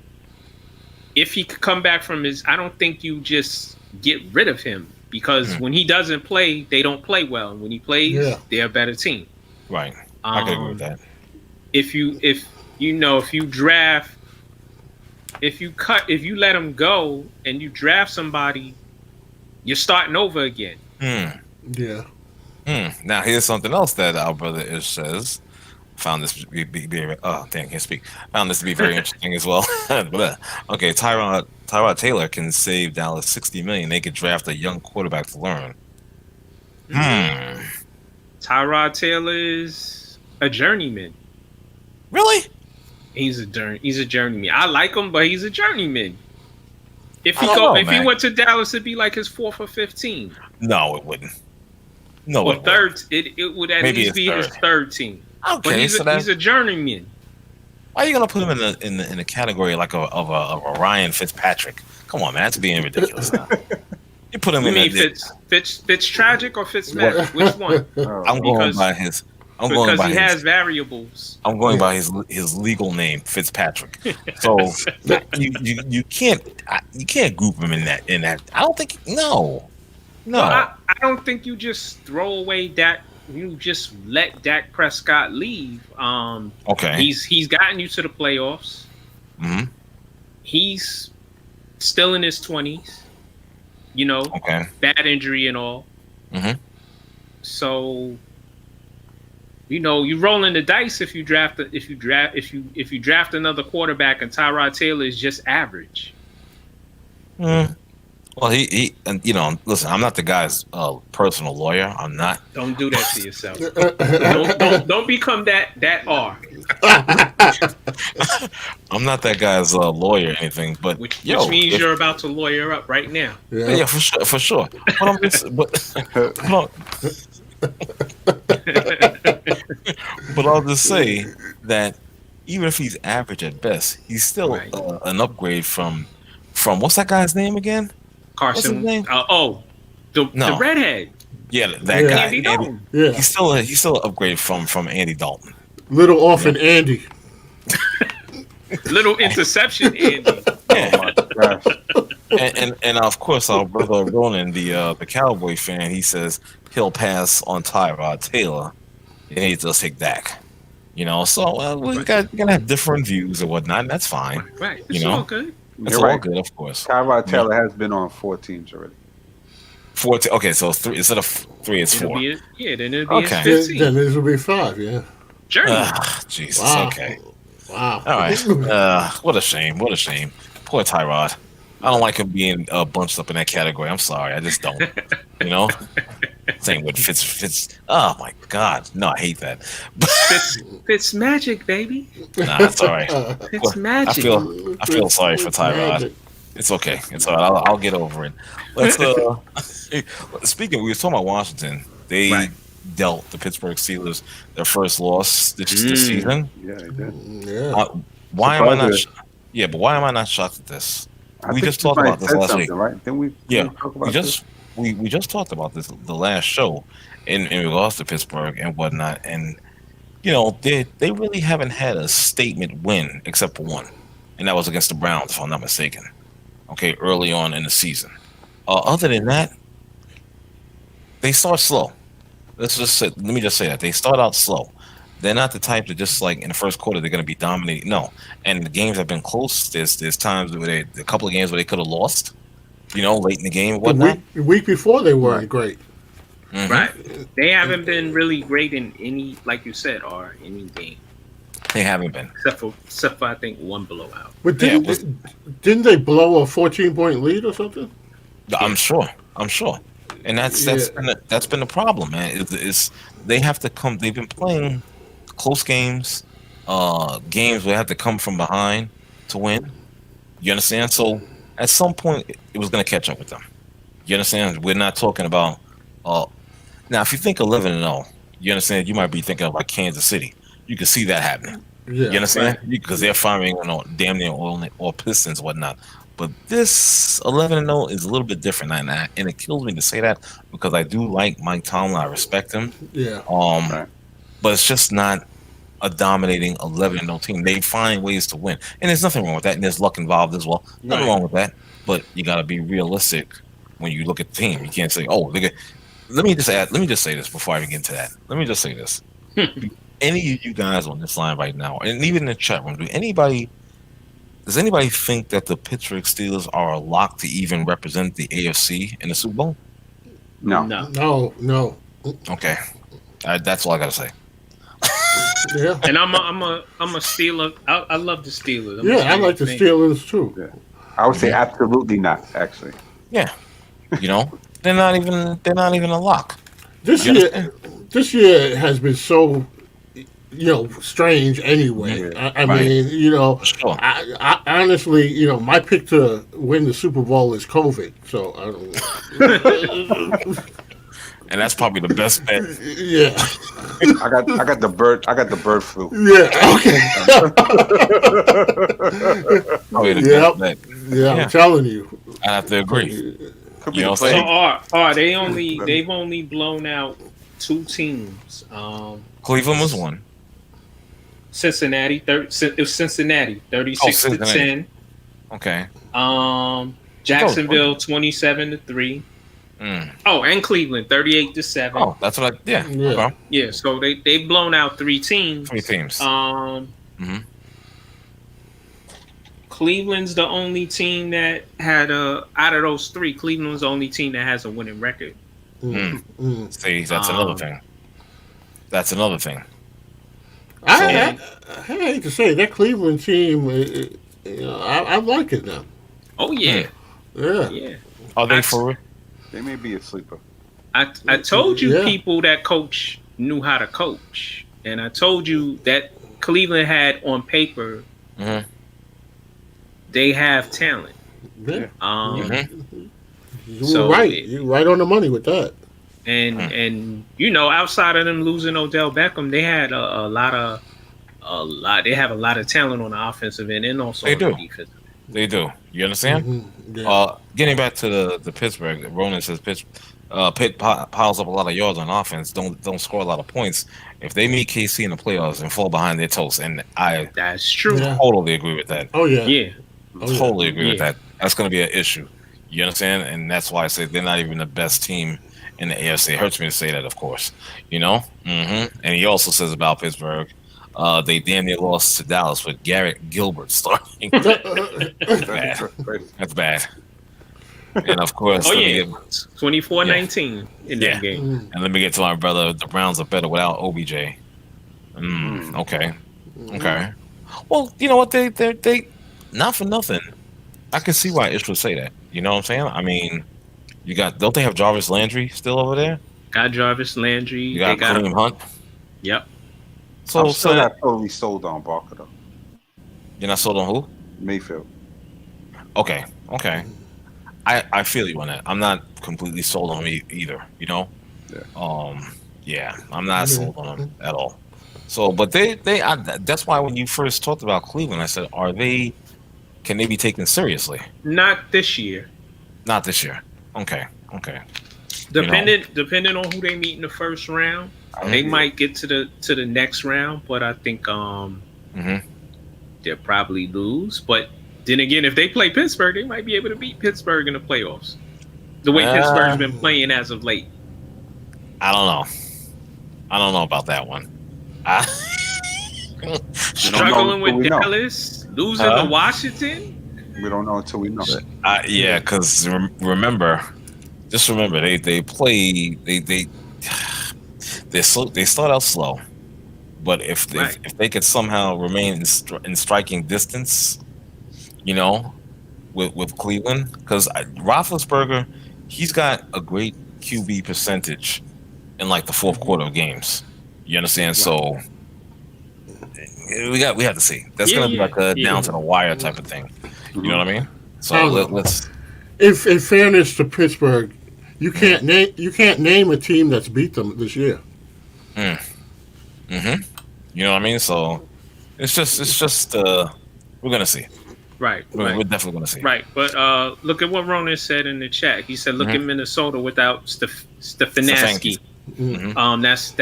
if he could come back from I don't think you just get rid of him, because when he doesn't play, they don't play well. And when he plays, they're a better team. Right. I can agree with that. If you let him go and you draft somebody, you're starting over again. Now here's something else that our brother Ish says. Found this to be can't speak. Found this to be very interesting as well. Okay, Tyrad Taylor can save Dallas $60 million. They could draft a young quarterback to learn. Tyrad Taylor is a journeyman. Really? He's a journeyman. I like him, but he's a journeyman. If he went to Dallas, it'd be like his 4th or 15th. No, it wouldn't. No, or third. It would at least be his 3rd team. Okay, but he's a journeyman. Why are you gonna put him in the category like of a Ryan Fitzpatrick? Come on, man, that's being ridiculous now. You put him you in. You mean Fitz tragic or Fitzmagic? Which one? I'm going by his. Because he has variables. I'm going by his legal name, Fitzpatrick. So you can't group him in that. I don't think no. I don't think you just throw away Dak. You just let Dak Prescott leave. Okay. He's gotten you to the playoffs. Mm-hmm. He's still in his 20s. Okay. Bad injury and all. Mm-hmm. So. You rolling the dice if you draft another quarterback and Tyrod Taylor is just average. Well, he listen, I'm not the guy's personal lawyer. I'm not. Don't do that to yourself. don't become that R. I'm not that guy's lawyer or anything, but which means you're about to lawyer up right now. Yeah, for sure. But I'm just, but I'll just say that even if he's average at best, he's still an upgrade from what's that guy's name again? Carson. The redhead. Yeah, that guy. Andy Dalton. Yeah. He's still an upgrade from Andy Dalton. Little orphan Andy. Little interception Andy. Yeah. Oh my gosh. And of course our brother Ronan, the Cowboy fan, he says he'll pass on Tyrod Taylor and he just take Dak. So we're gonna have different views and whatnot, and that's fine. Right. It's all good. It's all good, of course. Tyrod Taylor has been on 4 teams already. 4 okay, so 3 instead of 3 is 4. Then it'll be 15. Then this will be 5, yeah. Jesus, wow. Okay. Wow. All right. What a shame. Poor Tyrod. I don't like him being bunched up in that category. I'm sorry. I just don't. Same with Fitz. Oh, my God. No, I hate that. Fitz magic, baby. Nah, that's all right. Fitz magic. I feel sorry for Tyrod. It's okay. It's all right. I'll get over it. Let's. Speaking, we were talking about Washington. They dealt the Pittsburgh Steelers their first loss this season. Yeah, they did. Yeah. Why am I not? Yeah, but why am I not shocked at this? We just talked about this last week, right? Then we just talked about this the last show in regards to Pittsburgh and whatnot, and they really haven't had a statement win except for one, and that was against the Browns, if I'm not mistaken. Okay, early on in the season. Other than that, they start slow. Let me just say that they start out slow. They're not the type that just like in the first quarter they're going to be dominating. No, and the games have been close. There's times where a couple of games where they could have lost. Late in the game. The week before they weren't great. Mm-hmm. Right. They haven't been really great in any, like you said, or any game. They haven't been, except for I think one blowout. But didn't they blow a 14-point lead or something? I'm sure. And that's been the problem, man. They have to come. They've been playing close games, games where they have to come from behind to win. You understand? So at some point, it was going to catch up with them. You understand? We're not talking about. Now, if you think 11-0, you understand? You might be thinking about Kansas City. You can see that happening. Yeah, you understand? Because they're firing damn near all Pistons and whatnot. But this 11-0 is a little bit different, and it kills me to say that because I do like Mike Tomlin. I respect him. Yeah. But it's just not a dominating 11-0 team. They find ways to win, and there's nothing wrong with that. And there's luck involved as well. Nothing wrong with that. But you got to be realistic when you look at the team. You can't say, "Oh, look at." Let me just say this before I begin to that. Let me just say this. Any of you guys on this line right now, and even in the chat room, does anybody think that the Pittsburgh Steelers are a lock to even represent the AFC in the Super Bowl? No. Okay, that's all I gotta say. Yeah, and I'm a Steeler. I love the Steelers. I like the Steelers too. Yeah. I would say absolutely not. Actually, yeah, they're not even a lock. This this year has been so, strange anyway. I mean, sure. I honestly, my pick to win the Super Bowl is COVID. So I don't know. And that's probably the best bet. Yeah. I got the bird flu. Yeah. Okay. I'm telling you. I have to agree. They've only blown out 2 teams. Cleveland was one. Cincinnati, it was Cincinnati, 36-10. Okay. Jacksonville, 27-3. Oh, and Cleveland, 38-7. Oh, that's what Yeah, so they've blown out 3 teams. 3 teams. Cleveland's the only team that had out of those 3. Cleveland's the only team that has a winning record. See, that's another thing. That's another thing. I hate to say that Cleveland team. I like it now. Oh yeah. Yeah. Are they for real? They may be a sleeper. I told you people that coach knew how to coach, and I told you that Cleveland had on paper. They have talent. Yeah. You're right. You're right on the money with that. And outside of them losing Odell Beckham, they had a lot. They have a lot of talent on the offensive end and also on the defense. They do. You understand? Yeah. Getting back to the Pittsburgh, Ronan says Pitt piles up a lot of yards on offense. Don't score a lot of points. If they meet KC in the playoffs and fall behind, they're toast. And that's true. Totally agree with that. Oh yeah. Yeah. Totally agree with that. That's going to be an issue. You understand? And that's why I say they're not even the best team in the AFC. It hurts me to say that, of course. And he also says about Pittsburgh, they damn near lost to Dallas with Garrett Gilbert starting. That's bad. And of course, 24-19 in that game. And let me get to my brother. The Browns are better without OBJ. Okay. Well, you know what? They not for nothing. I can see why Ish would say that. You know what I'm saying? I mean, don't they have Jarvis Landry still over there? Got Jarvis Landry. You got Kareem Hunt. Yep. I'm still not totally sold on Barker though. You're not sold on who? Mayfield. Okay. I feel you on that. I'm not completely sold on him either. I'm not sold on him at all. So, but that's why when you first talked about Cleveland, I said, can they be taken seriously? Not this year. Not this year. Okay. Depending on who they meet in the first round, they might get to the next round, but I think they'll probably lose. But then again, if they play Pittsburgh, they might be able to beat Pittsburgh in the playoffs. The way Pittsburgh's been playing as of late. I don't know about that one. Struggling with Dallas, losing to Washington. We don't know until we know it. Because remember, they play. They start out slow, but if they could somehow remain in striking distance, with Cleveland, because Roethlisberger, he's got a great QB percentage in like the fourth quarter of games. You understand? Right. So we have to see. That's gonna be like a down to the wire type of thing. You know what I mean? So let's. If in fairness to Pittsburgh, you can't name a team that's beat them this year. You know what I mean? So it's just we're gonna see. Right. We're definitely gonna see. Right. But look at what Ronan said in the chat. He said, "Look at Minnesota without Stefanski."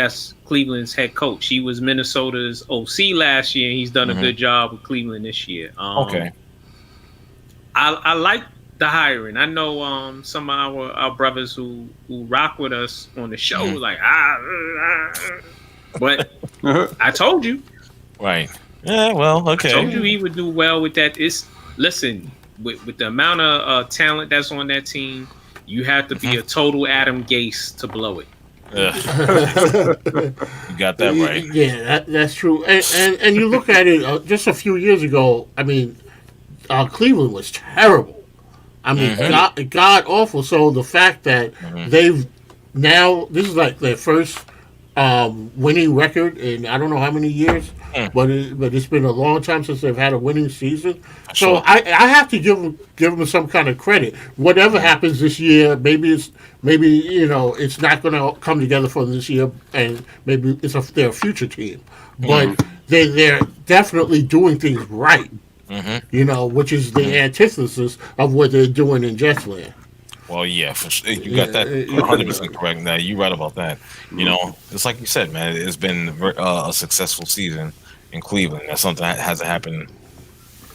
That's Cleveland's head coach. He was Minnesota's OC last year, and he's done a good job with Cleveland this year. Okay. I like the hiring. I know some of our brothers who rock with us on the show like but I told you. Right. Yeah, well, okay. I told you he would do well with that. Listen, with the amount of talent that's on that team, you have to be a total Adam Gase to blow it. You got that right. Yeah, that's true. And you look at it just a few years ago. I mean, Cleveland was terrible. I mean, god awful. So the fact that they've now, this is like their first winning record in I don't know how many years, but it's been a long time since they've had a winning season. So I have to give them some kind of credit. Whatever happens this year, maybe it's not going to come together for this year, and maybe they're a future team, but they're definitely doing things right. Which is the antithesis of what they're doing in Jetsland. Well, yeah, for sure. You got that 100% correct. Now, you're right about that. It's like you said, man, it's been a successful season in Cleveland. That's something that hasn't happened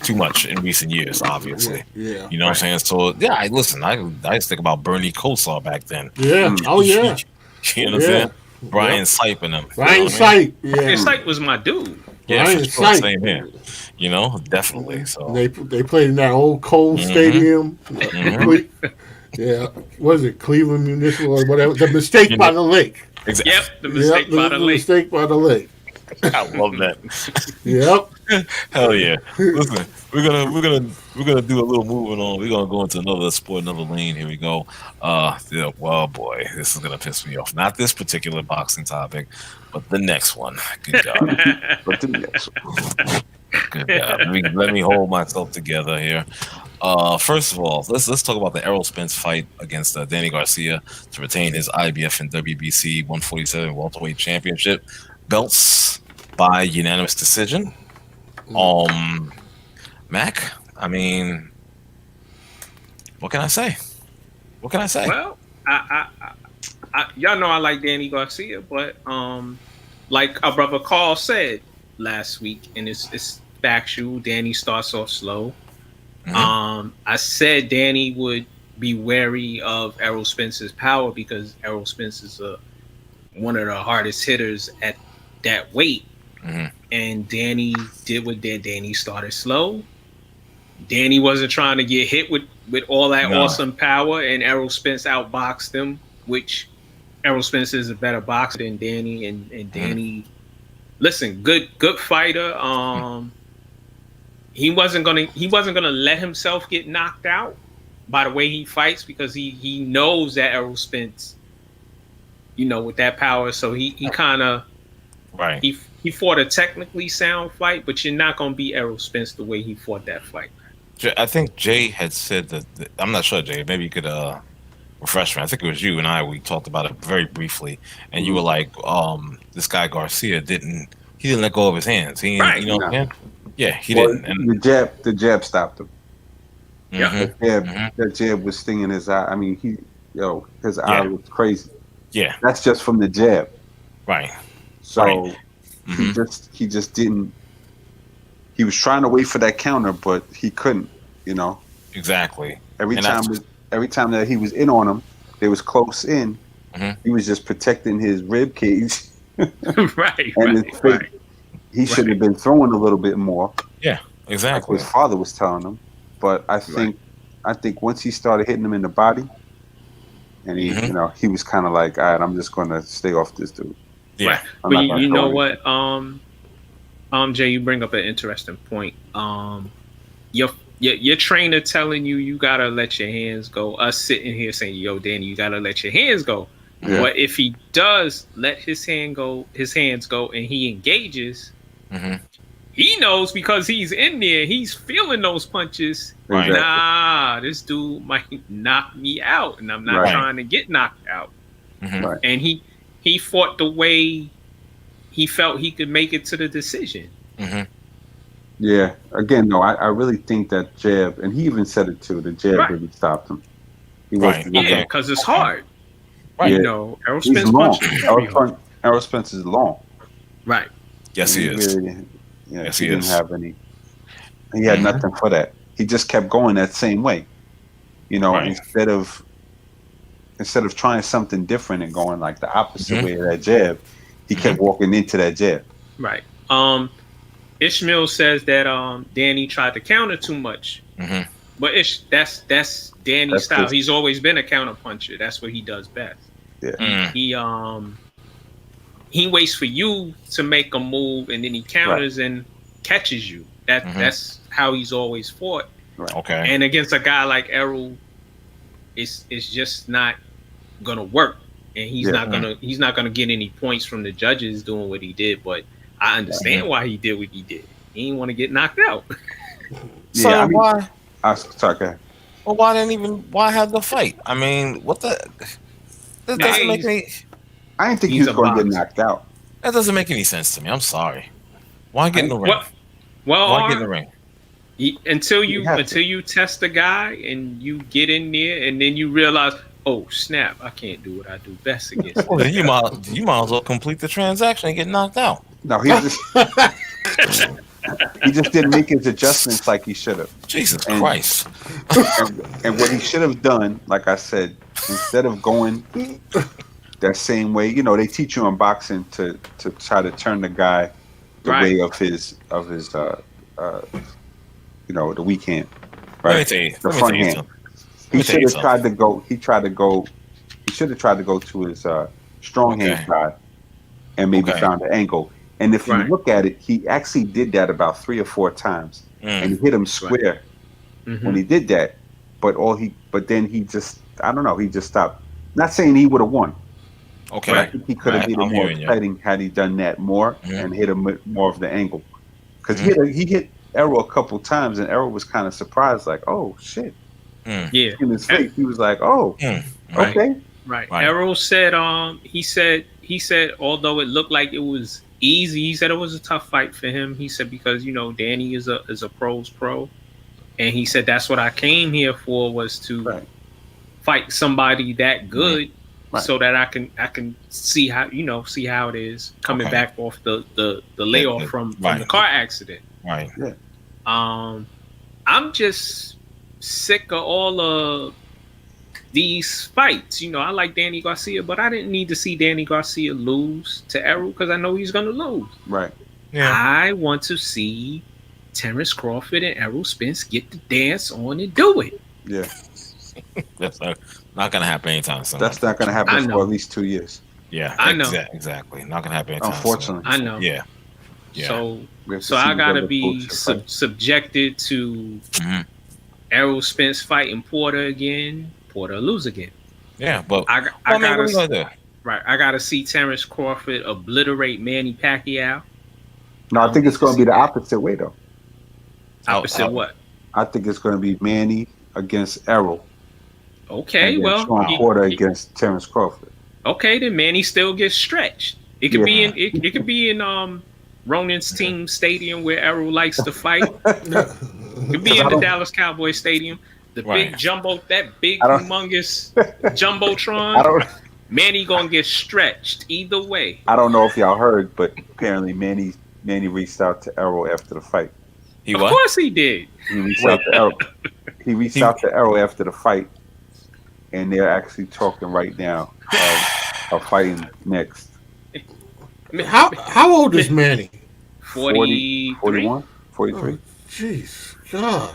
too much in recent years, obviously. Yeah. You know what I'm saying? So, yeah, I just think about Bernie Kosar back then. Yeah. Oh, yeah. You know what I'm saying? Brian Sipe and them. Brian Sipe. Yeah. Brian Sipe was my dude. Yeah, for sure. Same here. Definitely. So they played in that old cold stadium. Yeah, what is it, Cleveland Municipal or whatever? The mistake by the lake. Exactly. Yep, the mistake by the lake. Mistake by the lake. I love that. Yep. Hell yeah. Listen, we're gonna do a little moving on. We're gonna go into another sport, another lane. Here we go. Well, boy, this is gonna piss me off. Not this particular boxing topic, but the next one. Good God. But the next one. Good God. Let me hold myself together here. First of all, let's talk about the Errol Spence fight against Danny Garcia to retain his IBF and WBC 147 welterweight championship belts by unanimous decision. Mac, I mean, what can I say? Well, I y'all know I like Danny Garcia, but like our brother Carl said last week, and it's factual. Danny starts off slow. I said Danny would be wary of Errol Spence's power because Errol Spence is one of the hardest hitters at that weight. And Danny did what did. Danny started slow. Danny wasn't trying to get hit with all that awesome power, and Errol Spence outboxed him, which Errol Spence is a better boxer than Danny, and Danny, listen, good fighter. He wasn't gonna let himself get knocked out by the way he fights because he knows that Errol Spence, with that power. So he kind of he fought a technically sound fight, but you're not gonna beat Errol Spence the way he fought that fight. I think Jay had said that. I'm not sure, Jay. Maybe you could refresh me. I think it was you and I. We talked about it very briefly, and you were like, "This guy Garcia didn't let go of his hands. He, yeah, he didn't." And the jab stopped him. Yeah, that jab was stinging his eye. I mean, his eye was crazy. Yeah, that's just from the jab. Right. So he just didn't. He was trying to wait for that counter, but he couldn't. Exactly. Every time that he was in on him, they was close in. He was just protecting his rib cage. Right. He should have been throwing a little bit more. Yeah, exactly. Like his father was telling him. But I think once he started hitting him in the body, and he he was kind of like, all right, I'm just going to stay off this dude. Yeah. But you know what, Jay, you bring up an interesting point. Your trainer telling you gotta let your hands go. Us sitting here saying, "Yo, Danny, you gotta let your hands go." Yeah. But if he does let his hands go, and he engages, he knows because he's in there. He's feeling those punches. Right. Nah, this dude might knock me out, and I'm not trying to get knocked out. Right. And he fought the way he felt he could make it to the decision. Yeah. Again, though, I really think that jab, and he even said it too. The jab really stopped him. Yeah, because it's hard. Right. Errol Spence punches. Errol Spence is long. Right. Yes, he is. Really, he didn't have any. He had nothing for that. He just kept going that same way. Instead of trying something different and going like the opposite way of that jab, he kept walking into that jab. Right. Ishmael says that Danny tried to counter too much. But that's Danny's style. He's always been a counter puncher. That's what he does best. Yeah. He waits for you to make a move, and then he counters and catches you. That's how he's always fought. Right. Okay. And against a guy like Errol, it's just not gonna work. and he's not gonna get any points from the judges doing what he did. But I understand why he did what he did. He didn't want to get knocked out. So yeah, I mean, why? Sorry. Well, why have the fight? I mean, what the? That doesn't make any. I didn't think he was going to get knocked out. That doesn't make any sense to me. I'm sorry. Why get in the ring? Why get in the ring? Until you test the guy and you get in there and then you realize, oh snap, I can't do what I do best against. Well, you might as well complete the transaction and get knocked out. No, he just didn't make his adjustments like he should have. Jesus Christ! And what he should have done, like I said, instead of going that same way, they teach you in boxing to try to turn the guy the way of his the weak hand, right? The front hand. He should have tried to go. He should have tried to go to his strong hand side and maybe found an angle. And if you look at it, he actually did that about 3 or 4 times, and he hit him square when he did that. But then he just, I don't know, he just stopped. Not saying he would have won. Okay, but I think he could have made it more exciting had he done that more and hit him more of the angle. Because he hit Errol a couple times, and Errol was kind of surprised, like, "Oh shit!" Yeah, in his face, he was like, "Oh, okay." Right. Errol said, he said, although it looked like it was easy, he said it was a tough fight for him. He said because Danny is a pro's pro, and he said that's what I came here for, was to fight somebody that good, so that I can see how it is coming back off the layoff from the car accident. Right. Yeah. I'm just sick of all of these fights. I like Danny Garcia, but I didn't need to see Danny Garcia lose to Errol because I know he's going to lose. Right. Yeah. I want to see Terrence Crawford and Errol Spence get the dance on and do it. Yeah. That's not going to happen anytime soon. That's not going to happen for at least 2 years. Yeah. I know. Exactly. Not going to happen anytime Unfortunately. soon. I know. Yeah. So I got to be subjected to Errol Spence fighting Porter again. Porter lose again. Yeah, but I gotta see Terrence Crawford obliterate Manny Pacquiao. No, I think it's going to be the opposite way though. Opposite what? I think it's going to be Manny against Errol. Okay, well, Sean Porter against Terrence Crawford. Okay, then Manny still gets stretched. It could be in. It could be in Ronan's team stadium where Errol likes to fight. It could be in the Dallas Cowboys stadium. The big humongous jumbotron. Manny gonna get stretched either way. I don't know if y'all heard, but apparently Manny reached out to Errol after the fight. Of course he did. He reached out to Errol. He reached out to Errol after the fight, and they're actually talking right now of fighting next. How old is Manny? 40, 41, 43. Jeez, gosh.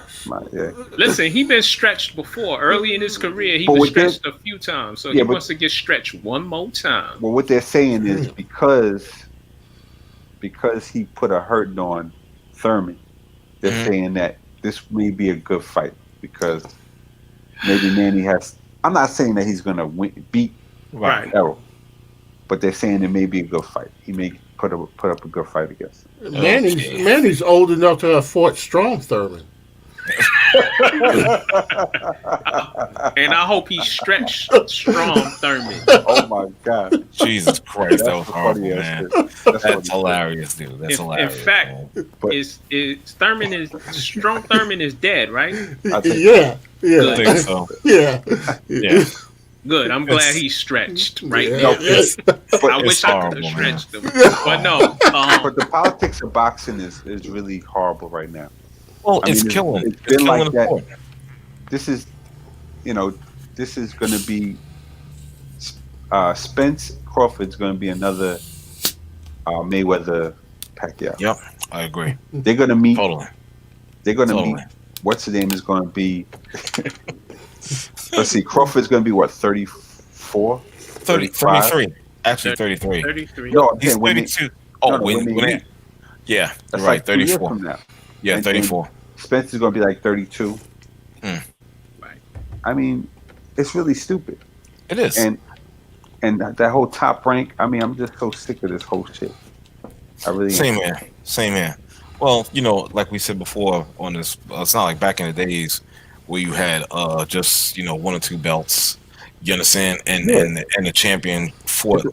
Listen, he been stretched before. Early in his career, he was stretched a few times. So he wants to get stretched one more time. Well, what they're saying is because he put a hurting on Thurman, they're saying that this may be a good fight because maybe Manny has. I'm not saying that he's going to beat Errol, but they're saying it may be a good fight. He may put up a good fight against him. Manny's old enough to have fought strong Thurman. And I hope he stretched strong Thurman. Oh my God! Jesus Christ, that was horrible, man. That's hilarious, dude. That's hilarious. In fact, strong Thurman is dead, right? Yeah. I think so. Yeah. Good. I'm glad he's stretched right now. I wish I could have stretched him, but no. But the politics of boxing is really horrible right now. Well, it's killing. It's been like that. This is going to be Spence Crawford's going to be another Mayweather Pacquiao. Yep, I agree. They're going to meet. Totally. They're going to meet. What's the name is going to be? Let's see. Crawford's going to be what? 34? 33. Actually, 33. 33. No, he's 32. Yeah, that's right. Like 34. From now. Yeah, 34. Spence is going to be like 32. Right. I mean, it's really stupid. It is. And And that whole Top Rank. I mean, I'm just so sick of this whole shit. I really Same here. Well, like we said before on this, it's not like back in the days where you had just one or two belts. You understand? And the champion fought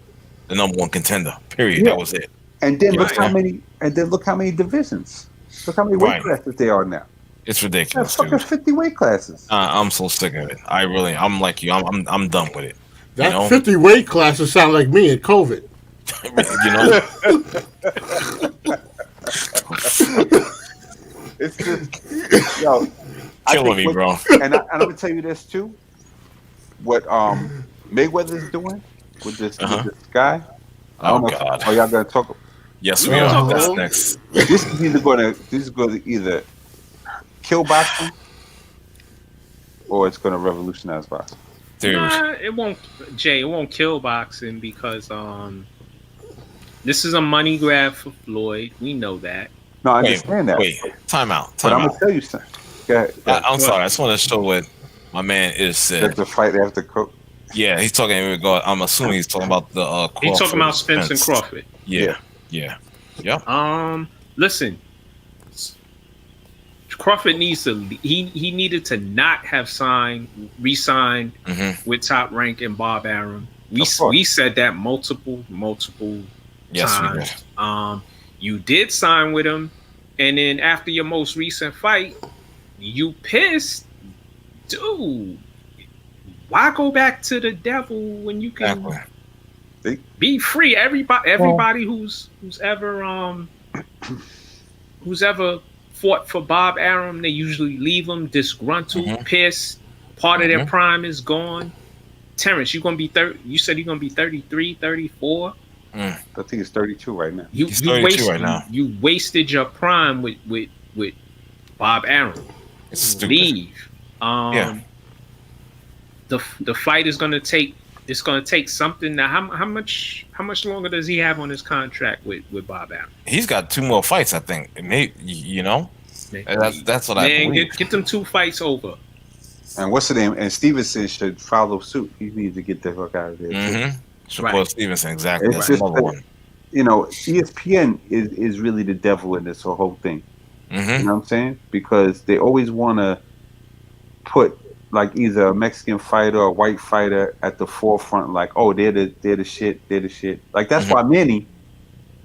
the number one contender. Period. Yeah. That was it. And then look how many. And then look how many divisions. Look how many weight classes there are now. It's ridiculous. That's fucking 50 weight classes. I'm so sick of it. I'm like you. I'm done with it. That 50 weight classes sound like me in COVID. It's just killing me, bro. And I'm gonna tell you this too. What Mayweather's doing with this guy. Oh God! Are y'all gonna talk? Yes, we are. That's next. This is going to either kill boxing or it's going to revolutionize boxing. Nah, it won't, Jay. It won't kill boxing because this is a money grab for Floyd. We know that. No, I understand that. Wait, time out. But I'm gonna tell you something. Go ahead. I'm sorry. I just want to show what my man is said. That's the fight after Cook. Yeah, he's talking in regard. I'm assuming he's talking about the. He's talking about Spence and Crawford. Yeah. Listen. Crawford needs to. He needed to not have re-signed with Top Rank and Bob Arum. We said that multiple times. You did sign with him, and then after your most recent fight, you pissed, dude. Why go back to the devil when you can be free? Everybody who's ever fought for Bob Arum, they usually leave him disgruntled, pissed. Part of their prime is gone. Terrence, you're gonna be 30. You said you're gonna be 33, 34. I think it's 32 right now. He's 32 right now. You wasted your prime with Bob Arum. It's stupid. Leave. The fight is gonna take. It's gonna take something. Now, how much longer does he have on his contract with Bob Arum? He's got 2 more fights, I think. Maybe that's what I believe. Get them 2 fights over. And what's the name? And Stevenson should follow suit. He needs to get the fuck out of there. Support Stevenson, exactly. It's that's another one. ESPN is really the devil in this whole thing. You know what I'm saying? Because they always want to put like either a Mexican fighter or a white fighter at the forefront, like, oh, they're the shit. Like that's why Manny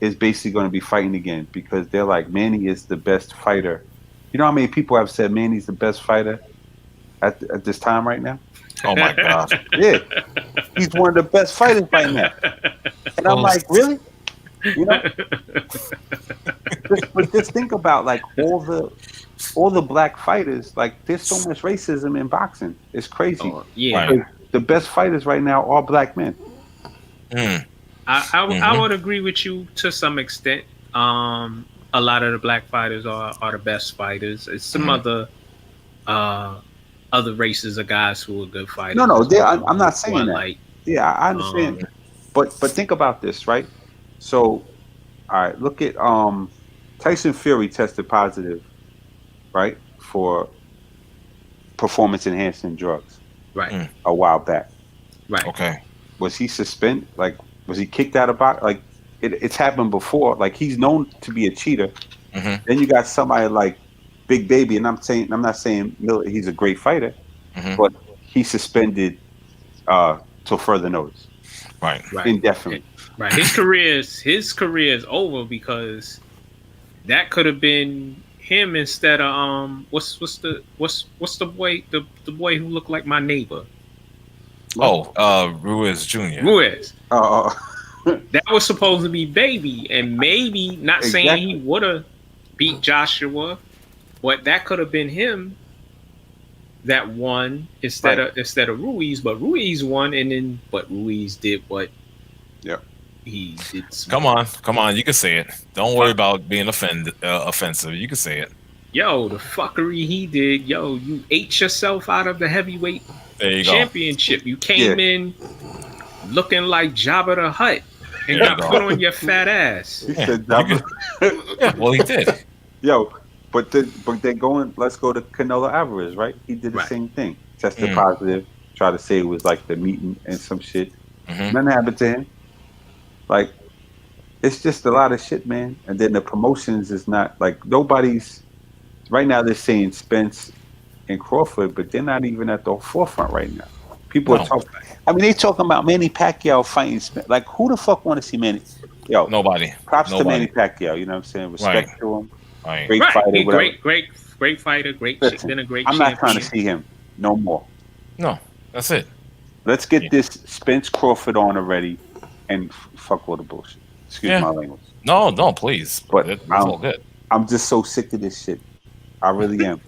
is basically going to be fighting again, because they're like, Manny is the best fighter. You know how many people have said Manny's the best fighter at this time right now? Oh my gosh. Yeah. He's one of the best fighters right now. And I'm like, really? But just think about like all the black fighters. Like there's so much racism in boxing. It's crazy. The best fighters right now are black men. I would agree with you to some extent. A lot of the black fighters are the best fighters. It's some other races of guys who are good fighters. No, I'm not saying that. I understand. But think about this, right? So, all right, look at Tyson Fury tested positive, right, for performance enhancing drugs, right, a while back, right. Okay. Was he suspended? Like, was he kicked out of boxing? Like, it's happened before. Like, he's known to be a cheater. Then you got somebody like Big Baby, and I'm not saying he's a great fighter, but he's suspended till further notice, right, indefinitely. Right, his career is over because that could have been him instead of what's the boy who looked like my neighbor? Ruiz Jr. Ruiz. That was supposed to be Baby, and maybe not saying he would have beat Joshua, but that could have been him that won instead of Ruiz. But Ruiz won, but Ruiz did what? Yeah. He did. Come on, you can say it. Don't worry about being offensive. You can say it. Yo, the fuckery he did. Yo, you ate yourself out of the heavyweight championship. You came in looking like Jabba the Hutt and got put on your fat ass. He said Jabba. Well, he did. Yo, but they're going. Let's go to Canelo Alvarez, right? He did the same thing. Tested positive. Tried to say it was like the meeting and some shit. Nothing happened to him. Like, it's just a lot of shit, man. And then the promotions is not like nobody's. Right now, they're saying Spence and Crawford, but they're not even at the forefront right now. People are talking. I mean, they talking about Manny Pacquiao fighting Spence. Like, who the fuck want to see Manny? Yo, nobody. Props to Manny Pacquiao. You know what I'm saying? Respect to him. Right. Great fighter. Great fighter. Been a great. I'm not trying to see him no more. No, that's it. Let's get this Spence Crawford on already, and fuck all the bullshit. Excuse my language. No, please. But it's all good. I'm just so sick of this shit. I really am.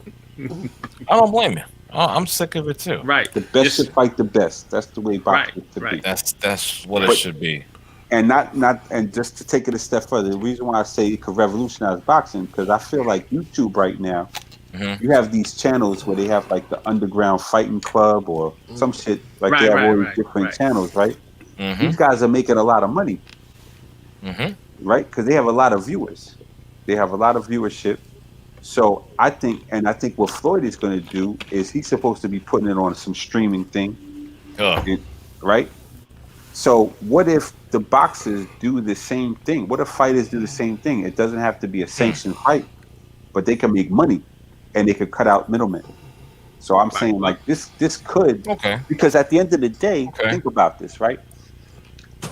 I don't blame you. I'm sick of it too. Right. The best should fight the best. That's the way boxing should be. That's what it should be. And not and just to take it a step further, the reason why I say it could revolutionize boxing, because I feel like YouTube right now, you have these channels where they have like the underground fighting club or some shit like they have all these different channels, right? These guys are making a lot of money, right? Because they have a lot of viewers. They have a lot of viewership. So I think what Floyd is going to do is he's supposed to be putting it on some streaming thing, right? So what if the boxers do the same thing? What if fighters do the same thing? It doesn't have to be a sanctioned fight, but they can make money and they could cut out middlemen. So I'm saying like this could, because at the end of the day, think about this, right?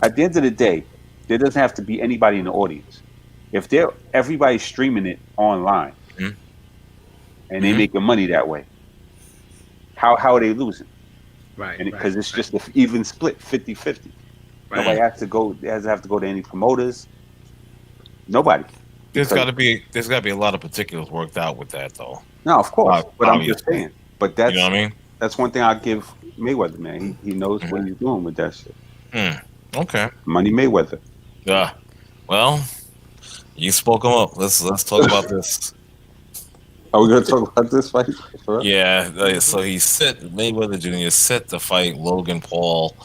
At the end of the day, there doesn't have to be anybody in the audience. If everybody's streaming it online and they making money that way, how are they losing? Right. Because it's just an even split, 50-50. Nobody has to go. Doesn't have to go to any promoters. Nobody. There's got to be a lot of particulars worked out with that, though. No, of course. But I'm just saying. But that's, you know what I mean? That's one thing I give Mayweather, man. He knows what he's doing with that shit. Okay. Money Mayweather. Yeah. Well, you spoke him up. Let's talk about this. Are we gonna talk about this fight? Yeah. So he set Mayweather Jr. set to fight Logan Paul.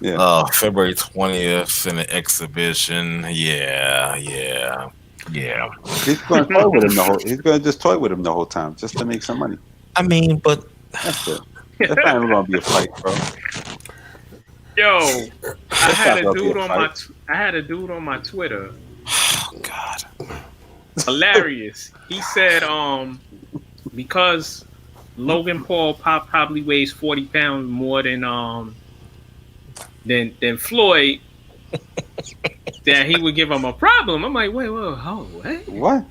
February 20th in the exhibition. Yeah. He's gonna toy with him the whole. He's gonna just toy with him the whole time, just to make some money. I mean, but that's it. That's not even gonna be a fight, bro. Yo, I had a dude on my Twitter. Oh God. Hilarious. He said, because Logan Paul probably weighs 40 pounds more than Floyd, that he would give him a problem. I'm like, wait, what?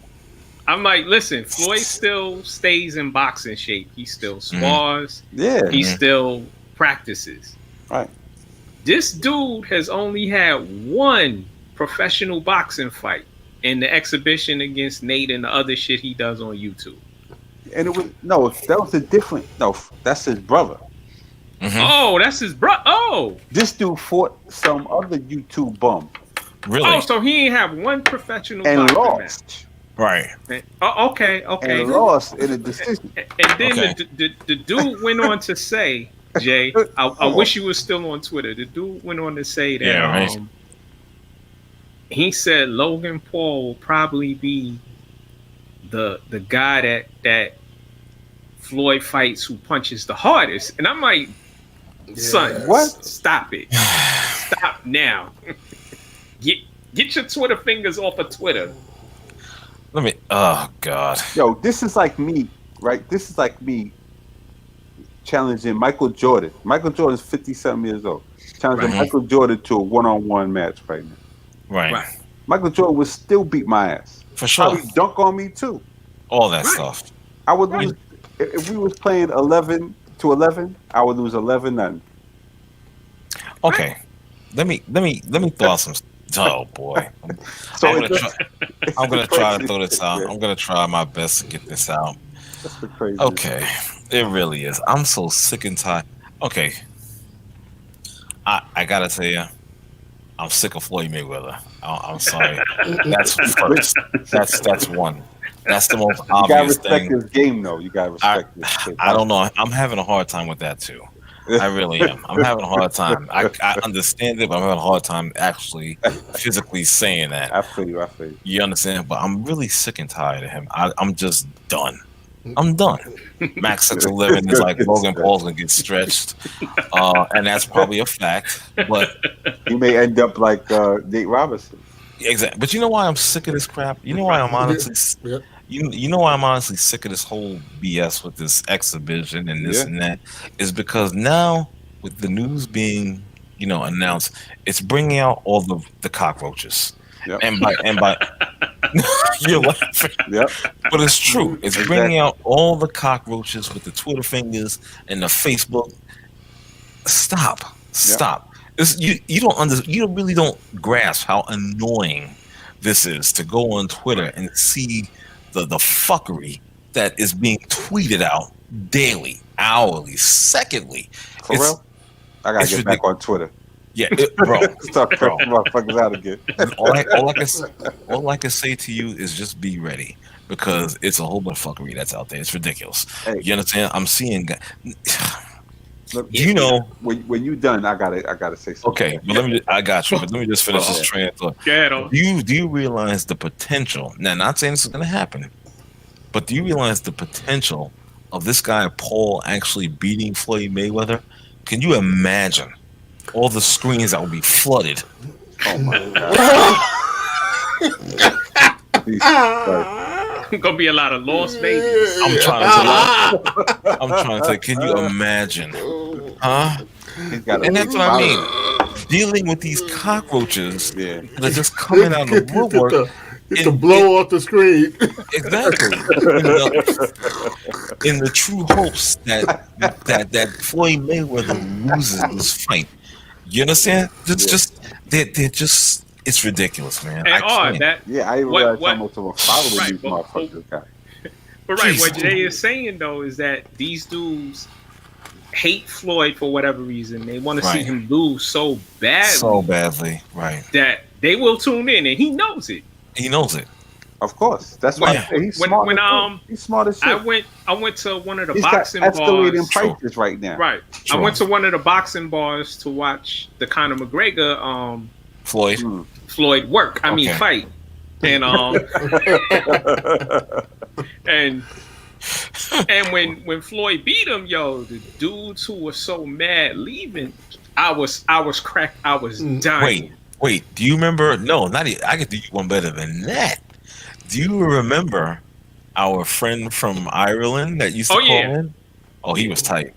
I'm like, listen, Floyd still stays in boxing shape. He still spars. Yeah. He still practices. Right. This dude has only had one professional boxing fight in the exhibition against Nate and the other shit he does on YouTube. And that's his brother. Oh, that's his brother. Oh, this dude fought some other YouTube bum. Really? Oh, so he ain't have one professional and lost. Match. Right. Okay. And lost in a decision. And then the dude went on to say, Jay, I wish you were still on Twitter. The dude went on to say that he said Logan Paul will probably be the guy that Floyd fights who punches the hardest. And I'm like, son, what? Stop it. Stop now. Get your Twitter fingers off of Twitter. Oh God. Yo, this is like me, right? This is like me challenging Michael Jordan. Michael Jordan's 50-something years old. Challenging Michael Jordan to a one-on-one match right now. Right. Michael Jordan would still beat my ass. For sure. He would dunk on me too. All that stuff. I would lose if we was playing 11-11. I would lose 11-0. Okay. Let me throw out some. Oh boy. I'm gonna try to throw this out. I'm gonna try my best to get this out. That's the crazy. Okay. It really is. I'm so sick and tired. Okay. I gotta tell you, I'm sick of Floyd Mayweather. I'm sorry. That's first. That's one. That's the most obvious thing. You gotta respect his game, though. You gotta respect his. I don't know. I'm having a hard time with that too. I really am. I'm having a hard time. I understand it, but I'm having a hard time actually physically saying that. I feel you. You understand? But I'm really sick and tired of him. I'm just done. I'm done. Max 6'11" is like Logan Paul's gonna get stretched, and that's probably a fact. But he may end up like Nate Robinson. Exactly. But you know why I'm sick of this crap? You know why I'm honestly you know why I'm honestly sick of this whole BS with this exhibition and this and that is because now with the news being, announced, it's bringing out all the cockroaches. Yep. And by you're laughing. Yep. But it's true. It's bringing out all the cockroaches with the Twitter fingers and the Facebook. Stop. You really don't grasp how annoying this is to go on Twitter and see the fuckery that is being tweeted out daily, hourly, secondly. For real? I gotta get back on Twitter. Yeah, bro. Start cracking motherfuckers out again. all I can say to you is just be ready because it's a whole bunch of fuckery that's out there. It's ridiculous. Hey. You understand? I'm seeing. Look, when you done, I gotta say something. Okay, but I got you. But let me just finish this train of thought. Do you realize the potential? Now, not saying this is going to happen, but do you realize the potential of this guy Paul actually beating Floyd Mayweather? Can you imagine all the screens that will be flooded? Oh my god! Gonna be a lot of lost babies. I'm trying to say, can you imagine? Huh? And that's what I mean. Dealing with these cockroaches that are just coming out of the woodwork. To blow off the screen. Exactly. In the true hopes that Floyd Mayweather loses this fight. You understand? They're just. It's ridiculous, man. And I realize how much of a follower these motherfuckers got. But what Jay is saying though is that these dudes hate Floyd for whatever reason. They want to see him lose so badly, right? That they will tune in, and he knows it. He knows it. Of course, that's why he's smart. He's smart as shit. I went to one of the he's boxing got escalating bars prices right now. Right. Sure. I went to one of the boxing bars to watch the Conor McGregor Floyd work. I mean fight. And and when Floyd beat him, the dudes who were so mad leaving, I was cracked. I was dying. Wait, do you remember? No, not even, I could do one better than that. Do you remember our friend from Ireland that used to call in? Oh, he was tight.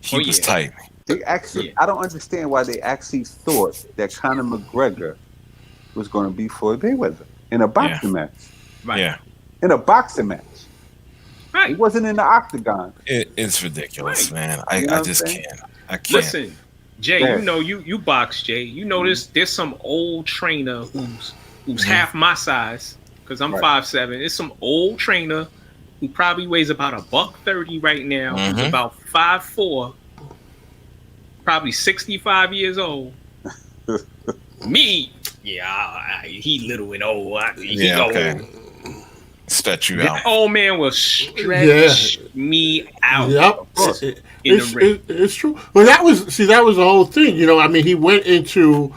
He was tight. They actually, I don't understand why they actually thought that Conor McGregor was going to be Floyd Mayweather in a boxing match. Right. Yeah. In a boxing match. Right. He wasn't in the octagon. It's ridiculous, man. I just can't. I can't. Listen, Jay, you box, Jay. You know there's some old trainer who's half my size because I'm 5'7". It's some old trainer who probably weighs about $130 right now. Who's about 5'4", probably 65 years old. Me, he little and old. He old. Stretch you out. That old man will stretch me out. Yep. It's true. Well, that was the whole thing. He went into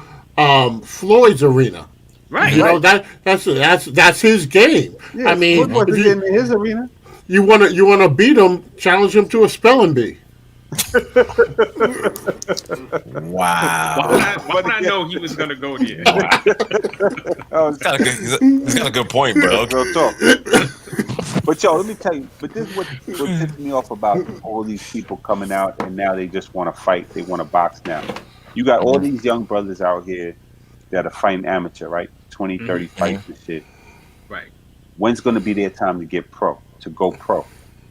Floyd's arena. Right. That's his game. Yeah, Floyd wasn't in his arena. You wanna beat him? Challenge him to a spelling bee. Wow. Why did I know he was going to go there? He's got a good point, bro. Real talk. But let me tell you. But this is what pisses me off about all these people coming out and now they just want to fight. They want to box now. You got all these young brothers out here that are fighting amateur, right? 20, 30 fights and shit. Right. When's going to be their time to go pro?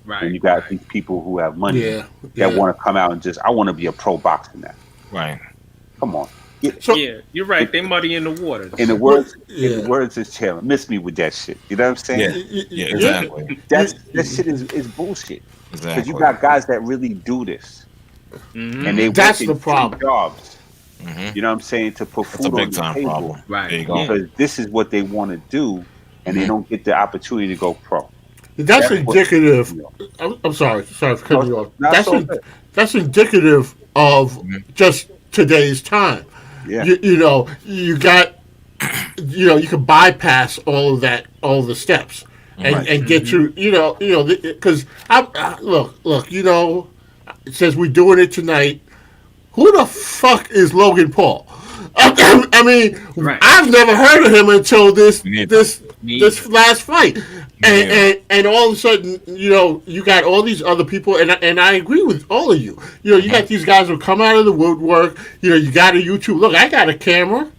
Right. And you got these people who have money that want to come out and I want to be a pro boxer now. Right. Come on. You're right. They muddy in the water. In the words of Chairman, miss me with that shit. You know what I'm saying? Yeah, exactly. That shit is bullshit. Exactly. Because you got guys that really do this. And that's the problem. Jobs. You know what I'm saying? To put food on the table. Problem. Right. There you go. Because this is what they want to do, and they don't get the opportunity to go pro. That's indicative. I'm sorry for cutting you off. That's indicative of just today's time. Yeah. You got, you can bypass all of that, all the steps, and get you because look, it says we're doing it tonight. Who the fuck is Logan Paul? I mean, I've never heard of him until this last fight, and all of a sudden, you got all these other people, and I agree with all of you. You got these guys who come out of the woodwork. You got a YouTube. Look, I got a camera.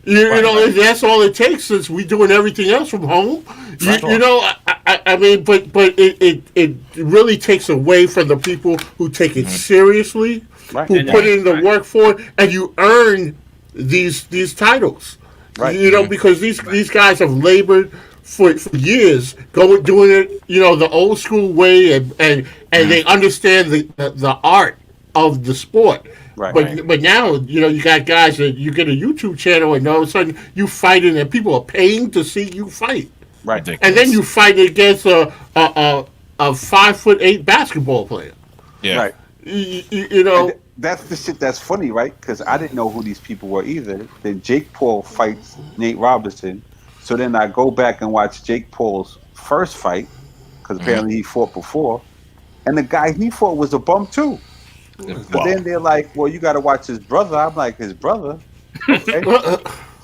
That's all it takes since we doing everything else from home. I mean, but it really takes away from the people who take it seriously, who put in the work for it, and you earn these titles. Because these guys have labored for years, doing it, the old school way, and they understand the art of the sport. But now, you got guys that you get a YouTube channel and all of a sudden you fighting and people are paying to see you fight. Right. And then you fight against a 5'8" basketball player. Yeah. Right. And that's the shit that's funny, right? Because I didn't know who these people were either. Then Jake Paul fights Nate Robinson. So then I go back and watch Jake Paul's first fight, because apparently he fought before. And the guy he fought was a bum too. But then they're like, well, you got to watch his brother. I'm like, his brother? Okay.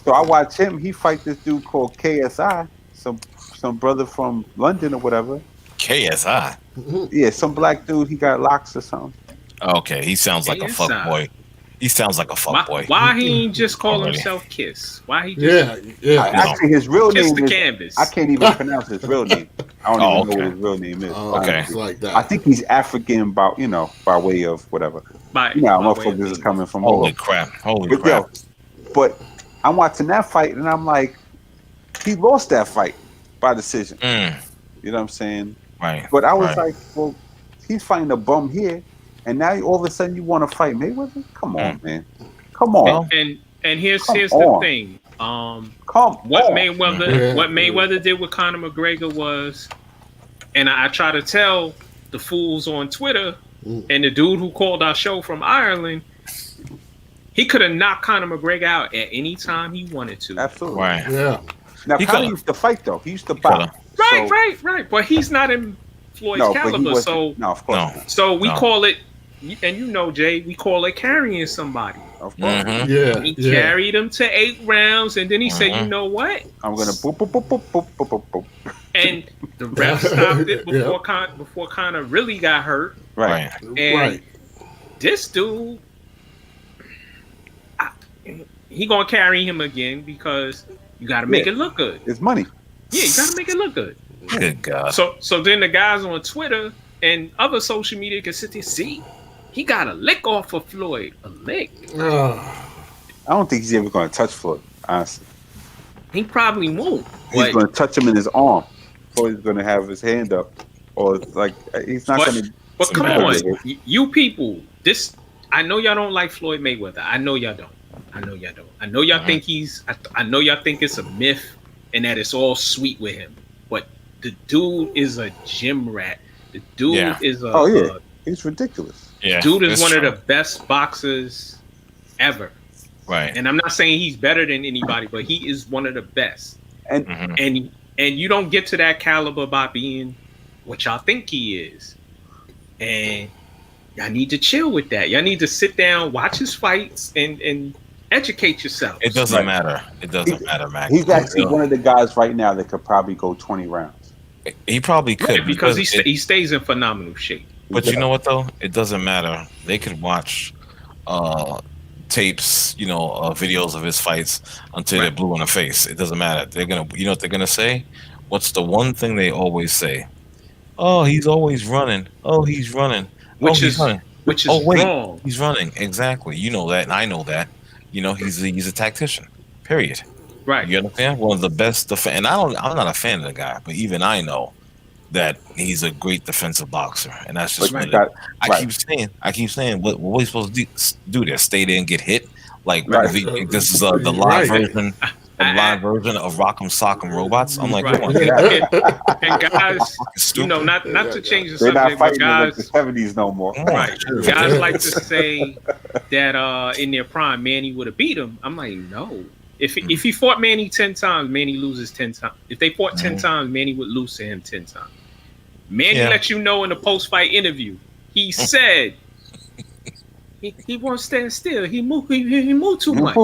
So I watch him. He fight this dude called KSI, some brother from London or whatever. KSI? Yeah, some black dude. He got locks or something. Okay, he sounds like a fuck boy. He sounds like a fuck boy. Why he ain't just call himself Kiss? Why he just... Actually, his real Kiss name the is... canvas. I can't even pronounce his real name. I don't even know what his real name is. Okay. Like that. I think he's African by way of whatever. Motherfuckers is coming from Holy crap. But I'm watching that fight and I'm like, he lost that fight by decision. You know what I'm saying? Right. But I was like, well, he's fighting a bum here, and now all of a sudden you want to fight Mayweather? Come on, man. Come on. And here's the thing. What Mayweather did with Conor McGregor was, and I try to tell the fools on Twitter and the dude who called our show from Ireland, he could have knocked Conor McGregor out at any time he wanted to. Absolutely. Right. Yeah. Now Conor used to fight though. He used to box. Right. But he's not in Floyd's caliber. So no, of course not. So we call it, and Jay, we call it carrying somebody. Of course. He carried him to 8 rounds, and then he said, "You know what? I'm gonna boop boop boop boop boop boop boop." And the ref stopped it before Conor really got hurt. Right. And this dude, he gonna carry him again because you got to make it look good. It's money. Yeah, you got to make it look good. Good God. So then the guys on Twitter and other social media can sit there, see, he got a lick off of Floyd. A lick. I don't think he's ever going to touch Floyd, honestly. He probably won't. He's going to touch him in his arm. Floyd's going to have his hand up. Or, like, he's not going to... But come on, you people, I know y'all don't like Floyd Mayweather. I know y'all don't. I know y'all think I know y'all think it's a myth and that it's all sweet with him. But the dude is a gym rat. The dude is a... he's ridiculous. Yeah, dude is one of the best boxers ever. Right. And I'm not saying he's better than anybody, but he is one of the best. And you don't get to that caliber by being what y'all think he is. And y'all need to chill with that. Y'all need to sit down, watch his fights, and educate yourself. It doesn't matter. It doesn't matter, Mac. He's actually one of the guys right now that could probably go 20 rounds. He probably could. Right, because he stays in phenomenal shape. But you know what, though? It doesn't matter. They could watch tapes, videos of his fights until they're blue in the face. It doesn't matter. They're going to, what they're going to say? What's the one thing they always say? Oh, he's always running. Oh, he's running. Which is running. Wrong. He's running. Exactly. You know that, and I know that. He's a tactician. Period. Right. You understand? One of the best and I'm not a fan of the guy, but even I know that he's a great defensive boxer, and that's just what I keep saying. What are we supposed to do there? Stay there and get hit? Like this is the live version. A live version of Rock'em Sock'em Robots. I'm like, come on. And guys, not to change the subject, not fighting but guys, in the 70s no more. Right. Guys like to say that in their prime, Manny would have beat him. I'm like, no. If he fought Manny 10 times, Manny loses 10 times. If they fought 10 times, Manny would lose to him 10 times. Manny let you know in the post-fight interview. He said he won't stand still. He moved too much.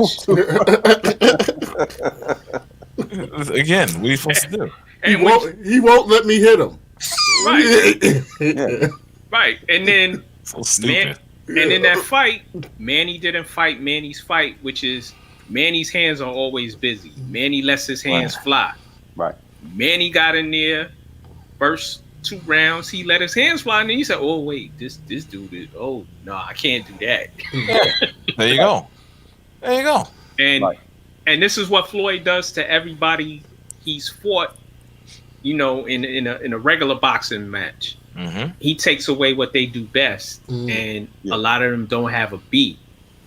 Again, what are you supposed to do? He won't let me hit him. Right. Right. And then so stupid. And in that fight, Manny didn't fight Manny's fight, which is Manny's hands are always busy. Manny lets his hands fly. Right. Manny got in there, first 2 rounds, he let his hands fly, and then he said, "Oh wait, this dude is. Oh no, I can't do that." There you go. There you go. And this is what Floyd does to everybody he's fought. In a regular boxing match, he takes away what they do best, and a lot of them don't have a beat.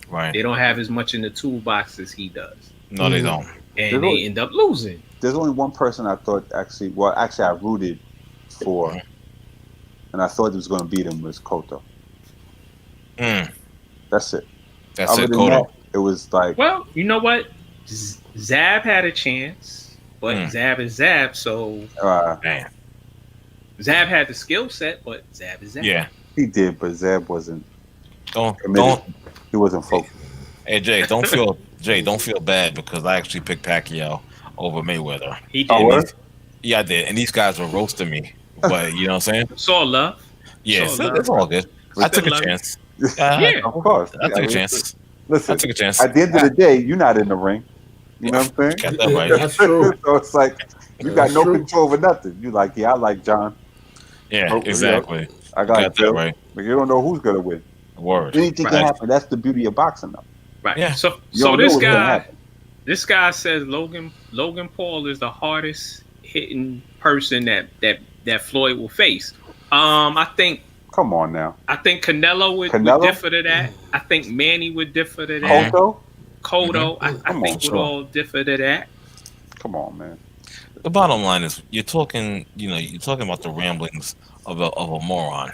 Right. They don't have as much in the toolbox as he does. No, they don't. And they end up losing. There's only one person I thought actually I rooted for, and I thought it was going to beat him was Cotto. That's it. That's it, Cotto. It was like, well, you know what? Zab had a chance, but Zab is Zab, so man. Zab had the skill set, but Zab is Zab. Yeah, he did, but Zab wasn't. He wasn't focused. Hey Jay, don't feel bad because I actually picked Pacquiao over Mayweather. He did. I did, and these guys were roasting me. But you know what I'm saying? It's all love. Yeah, it's all good. I took a chance. Yeah, of course. I took a chance. Listen, I took a chance. At the end of the day, you're not in the ring. You know what I'm saying? Got that right. That's true. So it's like you got no control over nothing. You like, I like John. Yeah, exactly. I got that right. But you don't know who's gonna win. Word. Anything can happen. That's the beauty of boxing, though. Right. Yeah. So this guy says Logan Paul is the hardest hitting person that Floyd will face. I think. Come on now. I think Canelo would differ to that. I think Manny would differ to that. Cotto, I think would all differ to that. Come on, man. The bottom line is you're talking about the ramblings of a moron.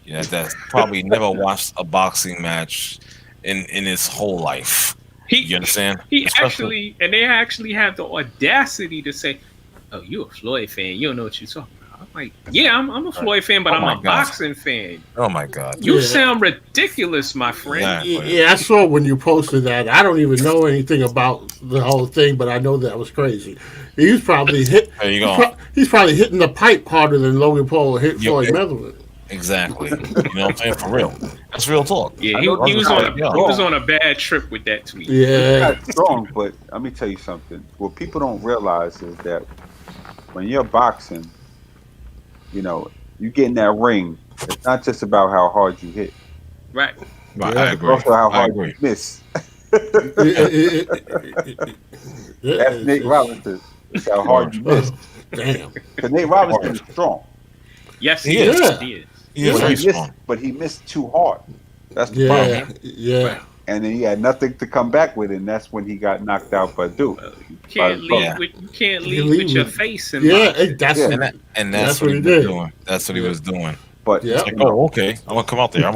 That's probably never watched a boxing match in his whole life. You understand? They actually have the audacity to say, "Oh, you're a Floyd fan. You don't know what you're talking about." I'm like, yeah, I'm a Floyd fan, but I'm a boxing fan. Oh my God! You sound ridiculous, my friend. Yeah, I saw when you posted that. I don't even know anything about the whole thing, but I know that was crazy. He's probably There you go. He's probably hitting the pipe harder than Logan Paul hit Floyd Mayweather. Exactly. You know what I'm saying? For real. That's real talk. Yeah, he was on a bad trip with that tweet. Yeah. That's strong, but let me tell you something. What people don't realize is that when you're boxing, you get in that ring, it's not just about how hard you hit. Right. Right. I agree. Also how hard you miss. That's Nate Robinson. It's how hard you miss. Damn. Because Nate Robinson is strong. Yes, he is. He is very strong. But he missed too hard. That's the problem. Yeah. Right. And then he had nothing to come back with, and that's when he got knocked out by Duke. You can't lead with your face in boxing. That's what he was doing. That's what he was doing. But it's like, oh, okay, I'm gonna come out there.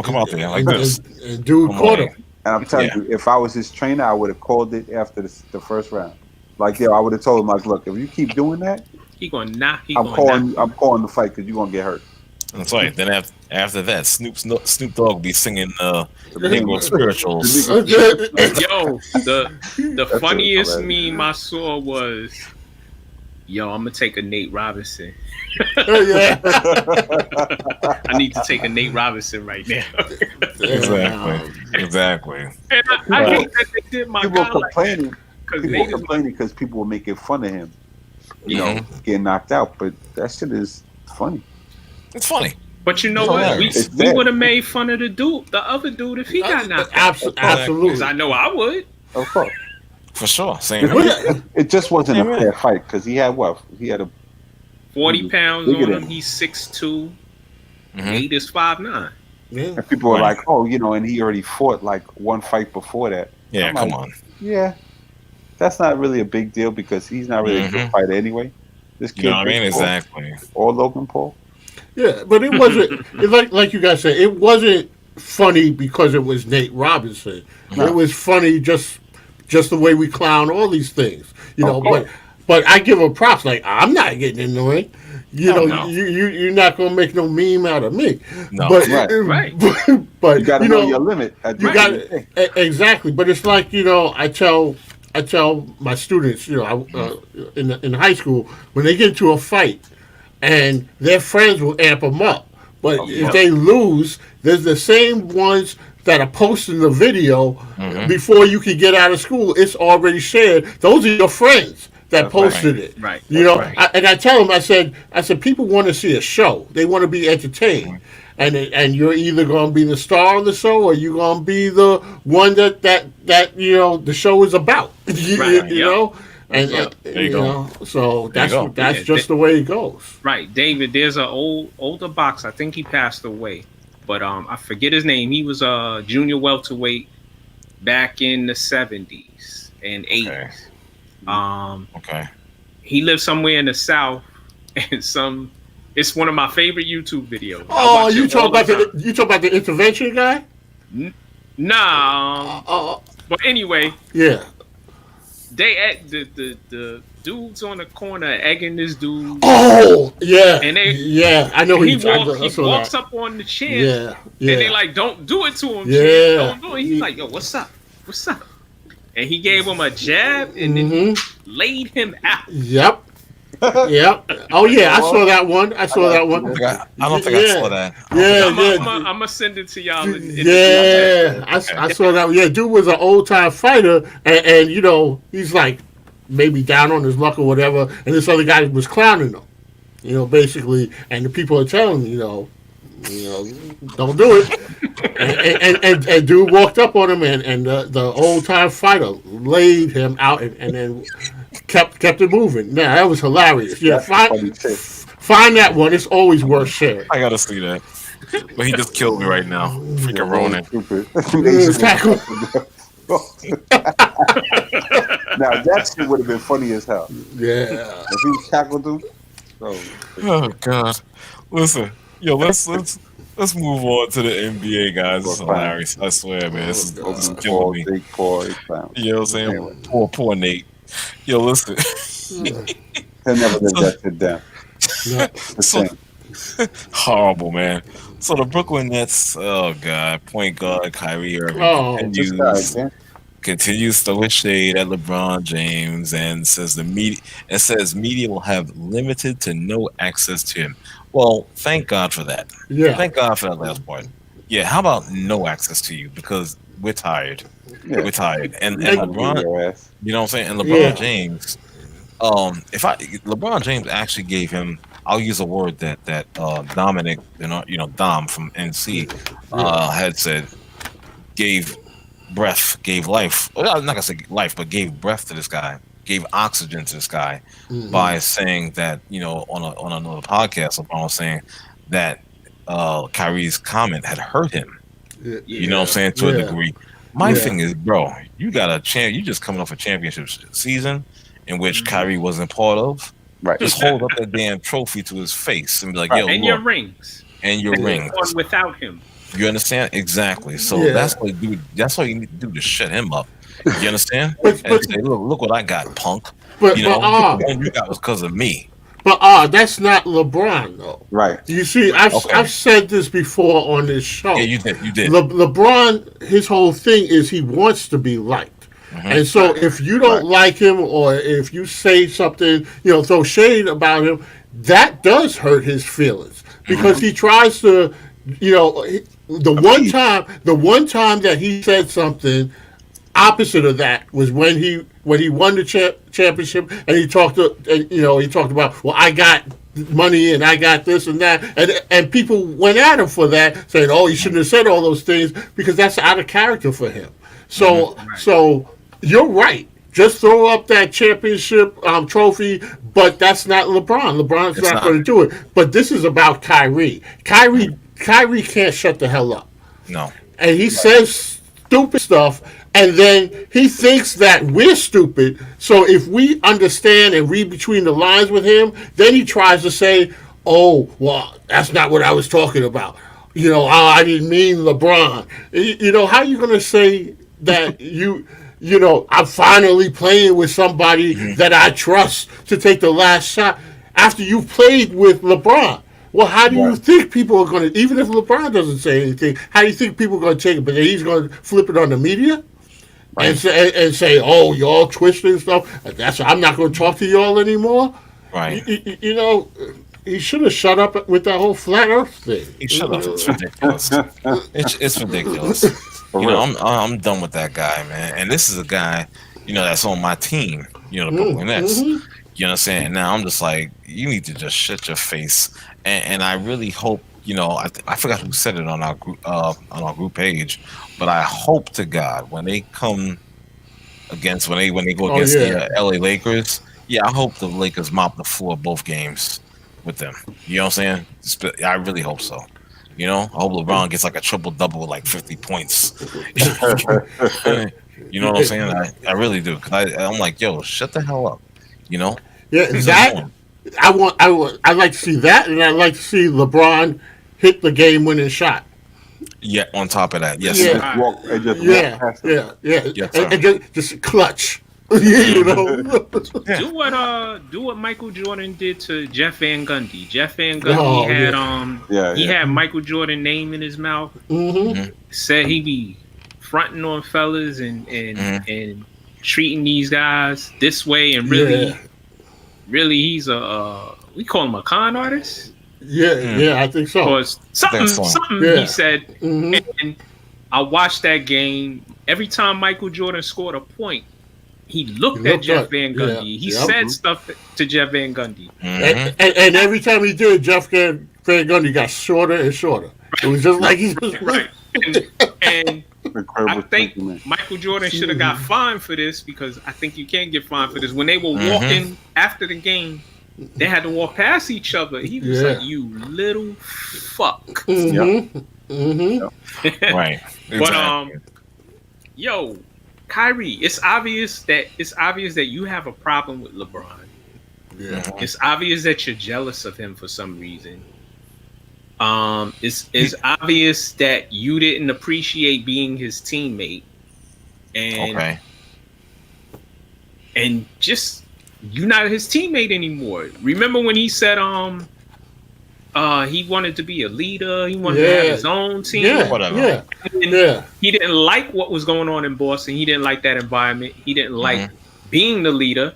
Like this. And dude caught him. And I'm telling you, if I was his trainer, I would have called it after the first round. Like, I would have told him, like, look, if you keep doing that, I'm calling the fight because you're gonna get hurt. That's right. Then after that, Snoop Dogg be singing the Negro spirituals. Yo, the funniest meme I saw was, "Yo, I'm gonna take a Nate Robinson." I need to take a Nate Robinson right now. Exactly. And I hate that they did my people guy complaining. Like people were complaining because people were making fun of him, getting knocked out. But that shit is funny. It's funny. But you know what? We would have made fun of the other dude if he got knocked out. Absolutely. Because I know I would. Of course. For sure. Same. It just wasn't a fair fight because he had what? He had 40 pounds on him. He's 6'2". Nate is 5'9". Yeah. And people were like, oh, and he already fought like one fight before that. Yeah, come on. Yeah. That's not really a big deal because he's not really a good fighter anyway. This kid, exactly. Or Logan Paul. Yeah, but it wasn't like you guys said. It wasn't funny because it was Nate Robinson. No. It was funny just just the way we clown all these things, But I give him props. Like, I'm not getting in the ring. You're not gonna make no meme out of me. No, but, right. But you gotta know your limit. Exactly. But it's like I tell my students, in high school, when they get into a fight, and their friends will amp them up. But if they lose, there's the same ones that are posting the video before you can get out of school. It's already shared. Those are your friends that posted it. Right. And I tell them, I said, people want to see a show. They want to be entertained. And you're either going to be the star of the show, or you're going to be the one that the show is about. You know. And there you go. So that's just the way it goes. Right, David. There's an older boxer. I think he passed away, but I forget his name. He was a junior welterweight back in the 70s and 80s. He lived somewhere in the South, and it's one of my favorite YouTube videos. Oh, you talk about the intervention guy? Nah. But anyway. Yeah. They the dudes on the corner egging this dude. Oh yeah, and I know he walks up on the chin. Yeah, and they like, don't do it to him. Yeah, don't do it. He's like, yo, what's up? And he gave him a jab and then laid him out. Yep. Oh yeah, I saw that one. I don't think I saw that. I'm gonna send it to y'all. I saw that. Yeah, dude was an old time fighter, and he's like maybe down on his luck or whatever, and this other guy was clowning him, basically, and the people are telling him, don't do it. And dude walked up on him, and the old time fighter laid him out, and then kept it moving. Nah, that was hilarious. Yeah, find that one. It's always worth sharing. I gotta see that. But he just killed me right now. Freaking Ronan. Now that shit would have been funny as hell. Yeah. If he tackled him. Oh God. Listen, let's move on to the NBA, guys. This is hilarious. I swear, man. This is killing me. Big boy. You know what I'm saying? Poor Nate. Yo, listen. He'll never live that shit down. Horrible, man. So the Brooklyn Nets, oh God, point guard Kyrie Irving continues to throw shade at LeBron James and says media will have limited to no access to him. Well, thank God for that. Yeah. Thank God for that last part. Yeah, how about no access to you? Because we're tired. Yeah. We're tired. And LeBron, you know what I'm saying? And LeBron James, LeBron James actually gave him, I'll use a word that Dominic, Dom from NC had said, gave life. Well, I'm not gonna say life, but gave breath to this guy, gave oxygen to this guy by saying that, on another podcast, LeBron was saying that Kyrie's comment had hurt him. Yeah. You know what I'm saying? To a degree. My thing is, bro, you just coming off a championship season in which Kyrie wasn't part of. Right. Just hold up that damn trophy to his face and be like, yo, and look, your rings. And your rings. Without him. You understand? Exactly. So that's what you need to do to shut him up. You understand? And say, look what I got, punk. But you got was because of me. But that's not LeBron though. Right. You see, I've said this before on this show. Yeah, you did. LeBron, his whole thing is he wants to be liked. And so if you don't like him, or if you say something, throw shade about him, that does hurt his feelings, because he tries to, the one time that he said something opposite of that was when he won the championship, and he talked about, well, I got money and I got this and that, and people went at him for that, saying, oh, he shouldn't have said all those things, because that's out of character for him. So you're right. Just throw up that championship trophy, but that's not LeBron. LeBron's not going to do it. But this is about Kyrie. Kyrie can't shut the hell up. No. And he says stupid stuff, and then he thinks that we're stupid. So if we understand and read between the lines with him, then he tries to say, oh, well, that's not what I was talking about. I didn't mean LeBron. How are you going to say that I'm finally playing with somebody that I trust to take the last shot after you've played with LeBron. Well, how do you think people are going to, even if LeBron doesn't say anything, how do you think people are going to take it? But then he's going to flip it on the media and say, oh, y'all twisted and stuff. I'm not going to talk to y'all anymore. Right. He should have shut up with that whole flat Earth thing. He should have. It's ridiculous. It's ridiculous. I'm done with that guy, man. And this is a guy, that's on my team. The Brooklyn Nets. You know what I'm saying? Now I'm just like, you need to just shut your face. And I really hope, I forgot who said it on our group page, but I hope to God when they come against when they go against the LA Lakers, I hope the Lakers mop the floor both games with them. You know what I'm saying? I really hope so. I hope LeBron gets like a triple-double with like 50 points. You know what I'm saying? I really do. Cause I'm like, yo, shut the hell up. Yeah, that I'd like to see that, and I'd like to see LeBron hit the game-winning shot. Yeah, on top of that, yes. And just clutch. Do what Michael Jordan did to Jeff Van Gundy. Jeff Van Gundy had Michael Jordan name in his mouth. Said he be fronting on fellas and treating these guys this way, and really he's we call him a con artist. I think so. Or something he said, and I watched that game. Every time Michael Jordan scored a point, he looked at Jeff Van Gundy. He said stuff to Jeff Van Gundy. And every time he did, Jeff Van Gundy got shorter and shorter. It was just like he was right. And I think Michael Jordan should have got fined for this, because I think you can't get fined for this. When they were walking after the game, they had to walk past each other. He was like, "You little fuck." Right. Exactly. But yo, Kyrie, it's obvious that you have a problem with LeBron. It's obvious that you're jealous of him for some reason. It's obvious that you didn't appreciate being his teammate, and just you're not his teammate anymore. Remember when he said he wanted to be a leader, he wanted to have his own team, he didn't like what was going on in Boston. He didn't like that environment. He didn't like being the leader,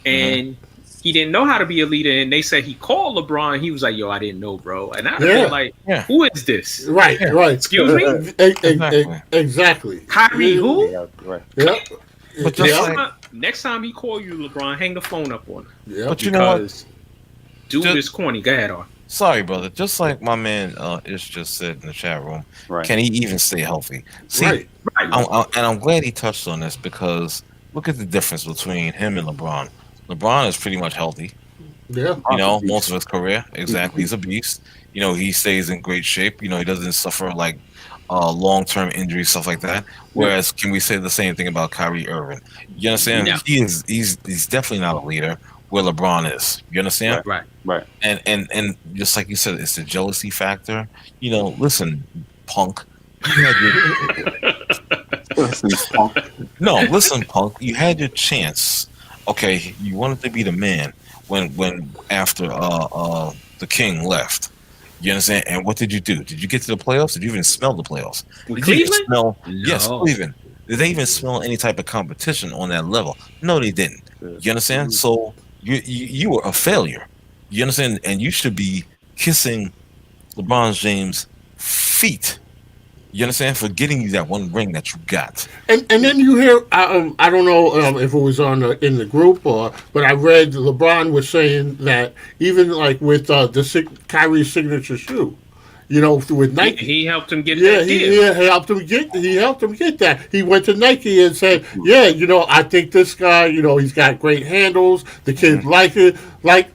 and he didn't know how to be a leader. And they said he called LeBron. He was like, "Yo, I didn't know, bro." And I feel like, who is this? Right. Excuse me. Exactly. Kyrie, who? But next time he call you, LeBron, hang the phone up on him. But you know what? Dude is corny. Go ahead, R. Sorry, brother. Just like my man Ish just said in the chat room, can he even stay healthy? See, I'm glad he touched on this, because look at the difference between him and LeBron. LeBron is pretty much healthy. Most of his career. Exactly. He's a beast. He stays in great shape. He doesn't suffer like long-term injuries, stuff like that. Whereas, can we say the same thing about Kyrie Irving? You understand? No. He's definitely not a leader where LeBron is. You understand? Right. And just like you said, it's the jealousy factor. Listen, punk. Listen, punk. You had your chance. Okay, you wanted to be the man when after the king left. You understand? And what did you do? Did you get to the playoffs? Did you even smell the playoffs? Cleveland? No. Yes, Cleveland. Did they even smell any type of competition on that level? No, they didn't. You understand? So you were a failure. You understand? And you should be kissing LeBron James' feet. You understand? For getting you that one ring that you got. And then you hear, I don't know if it was in the group, but I read LeBron was saying that even like with the Kyrie's signature shoe, with Nike, he helped him get that deal. He helped him get that. He went to Nike and said, I think this guy, he's got great handles. The kids like it, like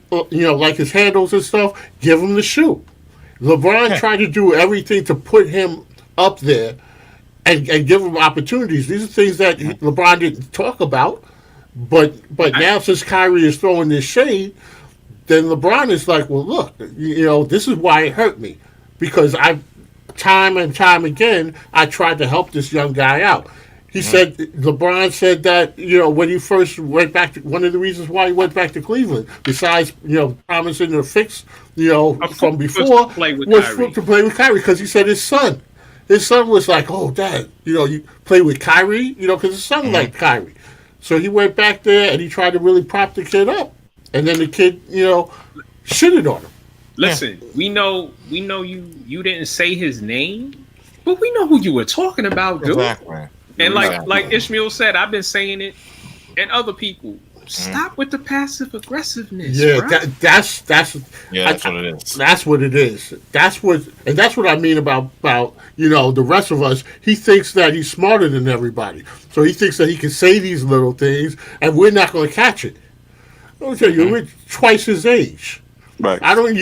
his handles and stuff. Give him the shoe. LeBron tried to do everything to put him up there and give him opportunities. These are things that LeBron didn't talk about, but now since Kyrie is throwing this shade, then LeBron is like, well, look, this is why it hurt me, because time and time again I tried to help this young guy out. He said LeBron said that when he first went back to one of the reasons why he went back to Cleveland, besides promising to fix from before, was to play with Kyrie because he said his son was like, oh Dad, you play with Kyrie, because his son liked Kyrie, so he went back there and he tried to really prop the kid up, and then the kid shitted on him. Listen, we know you didn't say his name, but we know who you were talking about, dude. Exactly. And like Ishmael said, I've been saying it, and other people, stop with the passive aggressiveness. Yeah, that's what it is. That's what it is. That's what I mean about the rest of us. He thinks that he's smarter than everybody, so he thinks that he can say these little things, and we're not going to catch it. I'll tell you, we're twice his age. Right. I don't.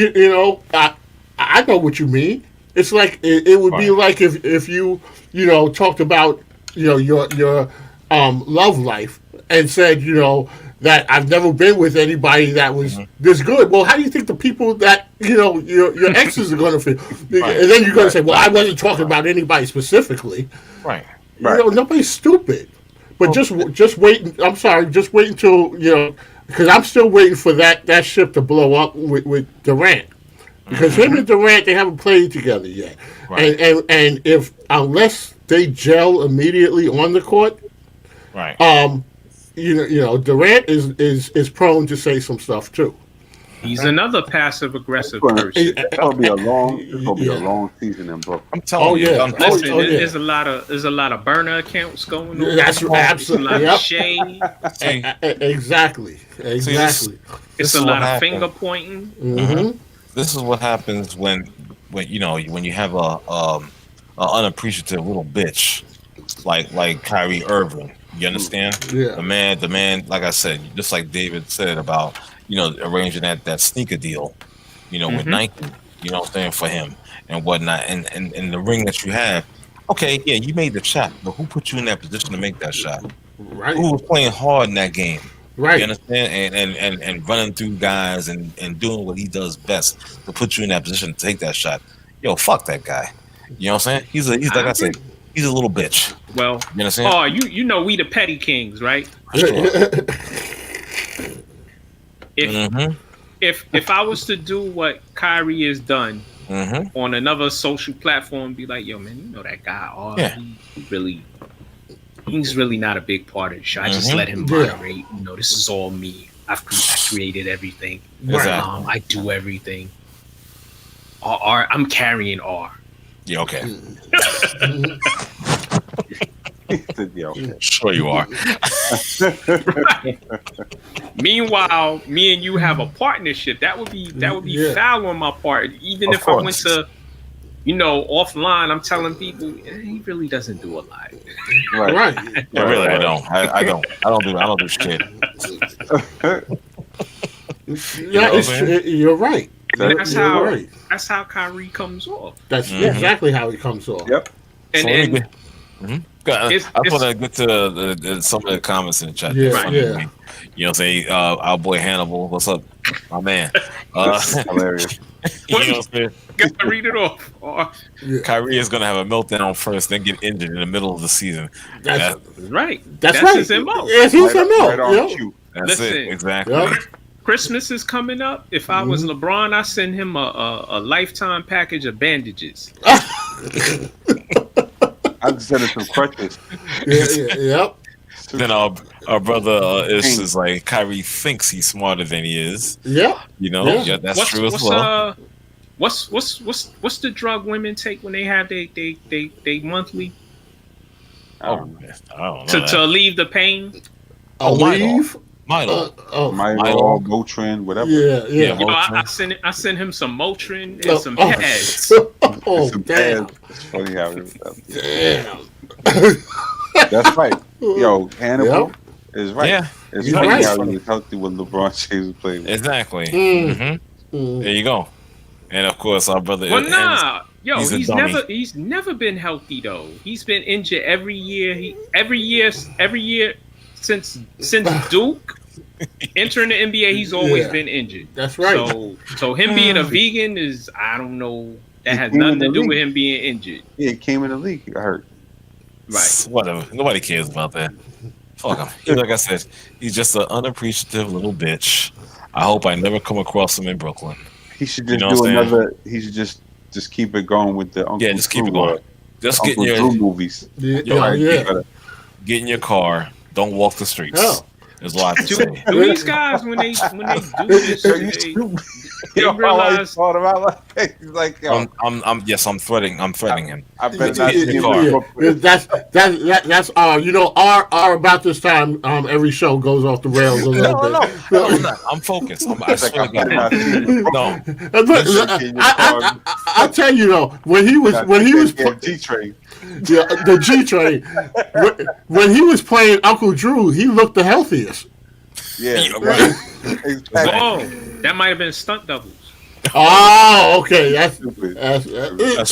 I know what you mean. It's like it would be like if you talked about your love life and said that I've never been with anybody that was this good. Well, how do you think the people that your exes are going to feel? And then you're going to say, well, I wasn't talking about anybody specifically. Right. Nobody's stupid. But just wait. I'm sorry. Just wait until because I'm still waiting for that ship to blow up with Durant. Because him and Durant, they haven't played together yet. Right. And if unless they gel immediately on the court, right. Durant is prone to say some stuff too. He's another passive aggressive person. It'll be a long season in Brooklyn. I'm telling you. Listen, there's a lot of burner accounts going on. That's absolutely a lot of shade. Exactly. It's a lot of finger pointing. Mm-hmm. This is what happens when you have a unappreciative little bitch like Kyrie Irving. You understand? Yeah. The man. Like I said, just like David said about arranging that sneaker deal, with Nike. You know what I'm saying, for him and whatnot, and the ring that you have. Okay, yeah, you made the shot, but who put you in that position to make that shot? Right. Who was playing hard in that game? Right. You understand? And running through guys and doing what he does best to put you in that position to take that shot. Yo, fuck that guy. You know what I'm saying? He's like I said, he's a little bitch. Well, you understand? Oh, we the petty kings, right? Sure. If I was to do what Kyrie has done on another social platform, be like, yo, man, that guy, he's really not a big part of the show. I just let him moderate. This is all me. I've created everything. Exactly. I do everything. I'm carrying R. Yeah, okay. Okay. Sure you are. Right. Meanwhile, me and you have a partnership. That would be foul on my part. Even if I went to, offline, I'm telling people he really doesn't do a lot. Right. Yeah, really, I don't. I don't do shit. You're right. That's how Kyrie comes off. That's exactly how he comes off. Yep. And I want to get to some of the comments in the chat. Yeah. You know what I'm saying? Our boy Hannibal, what's up, my man? Hilarious. You know what I'm saying? Gotta read it off. Kyrie is going to have a meltdown first, then get injured in the middle of the season. That's right. That's right. His MO. Yes, he's MO. That's it. Exactly. Yep. Christmas is coming up. If I was LeBron, I send him a lifetime package of bandages. I'd send him some crutches. Yep. Then our brother is like, Kyrie thinks he's smarter than he is. Yeah. That's true as well. What's the drug women take when they have they monthly? I don't know. To alleviate the pain. Milo, Motrin, whatever. Yeah. I send him some Motrin and some pads. Some damn. Pads. It's funny how it Damn. That's right. Yo, Hannibal is right. Yeah. It's funny how he was healthy when LeBron James played. Exactly. There you go. And of course, our brother. Well, he's never been healthy though. He's been injured every year. Every year since Duke. Entering the NBA, he's always been injured. That's right. So him being a vegan is, I don't know, that has nothing to do with him being injured. Yeah, he came in the league, he got hurt. Right. Whatever. Nobody cares about that. Fuck him. Like I said, he's just an unappreciative little bitch. I hope I never come across him in Brooklyn. He should just do another. He should just keep it going with the Uncle just keep it going. Just get in your movies. Get in your car. Don't walk the streets. Oh. There's a lot to say. Do these guys when they do this, they realize? Like, yo, I'm threatening him. I bet not in your car. That's our about this time. Every show goes off the rails a little bit. No, I'm not. I'm focused. I swear to God. No. I'll tell you though, when he was G-Train. Yeah, the G-Train. When he was playing Uncle Drew, he looked the healthiest. Yeah, right. Exactly. Oh, that might have been stunt doubles. Oh, okay. That's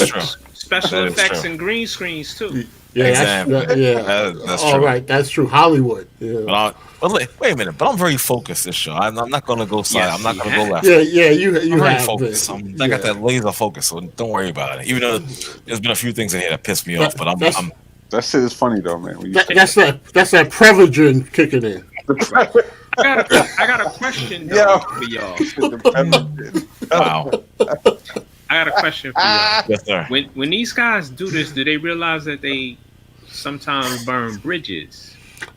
true. Special effects and green screens too. Yeah, that's all true. Right, that's true. Hollywood. Yeah. But wait a minute. But I'm very focused this show. I'm not going to go side. Yes, I'm not going to go left. Yeah. You I'm very have focused. I got that laser focus, so don't worry about it. Even though there's been a few things in here that pissed me off, but I'm that shit is funny though, man. That's that Prevagen kicking in. I got a question for y'all. wow. I got a question for y'all. Yes, sir. When these guys do this, do they realize that they sometimes burn bridges?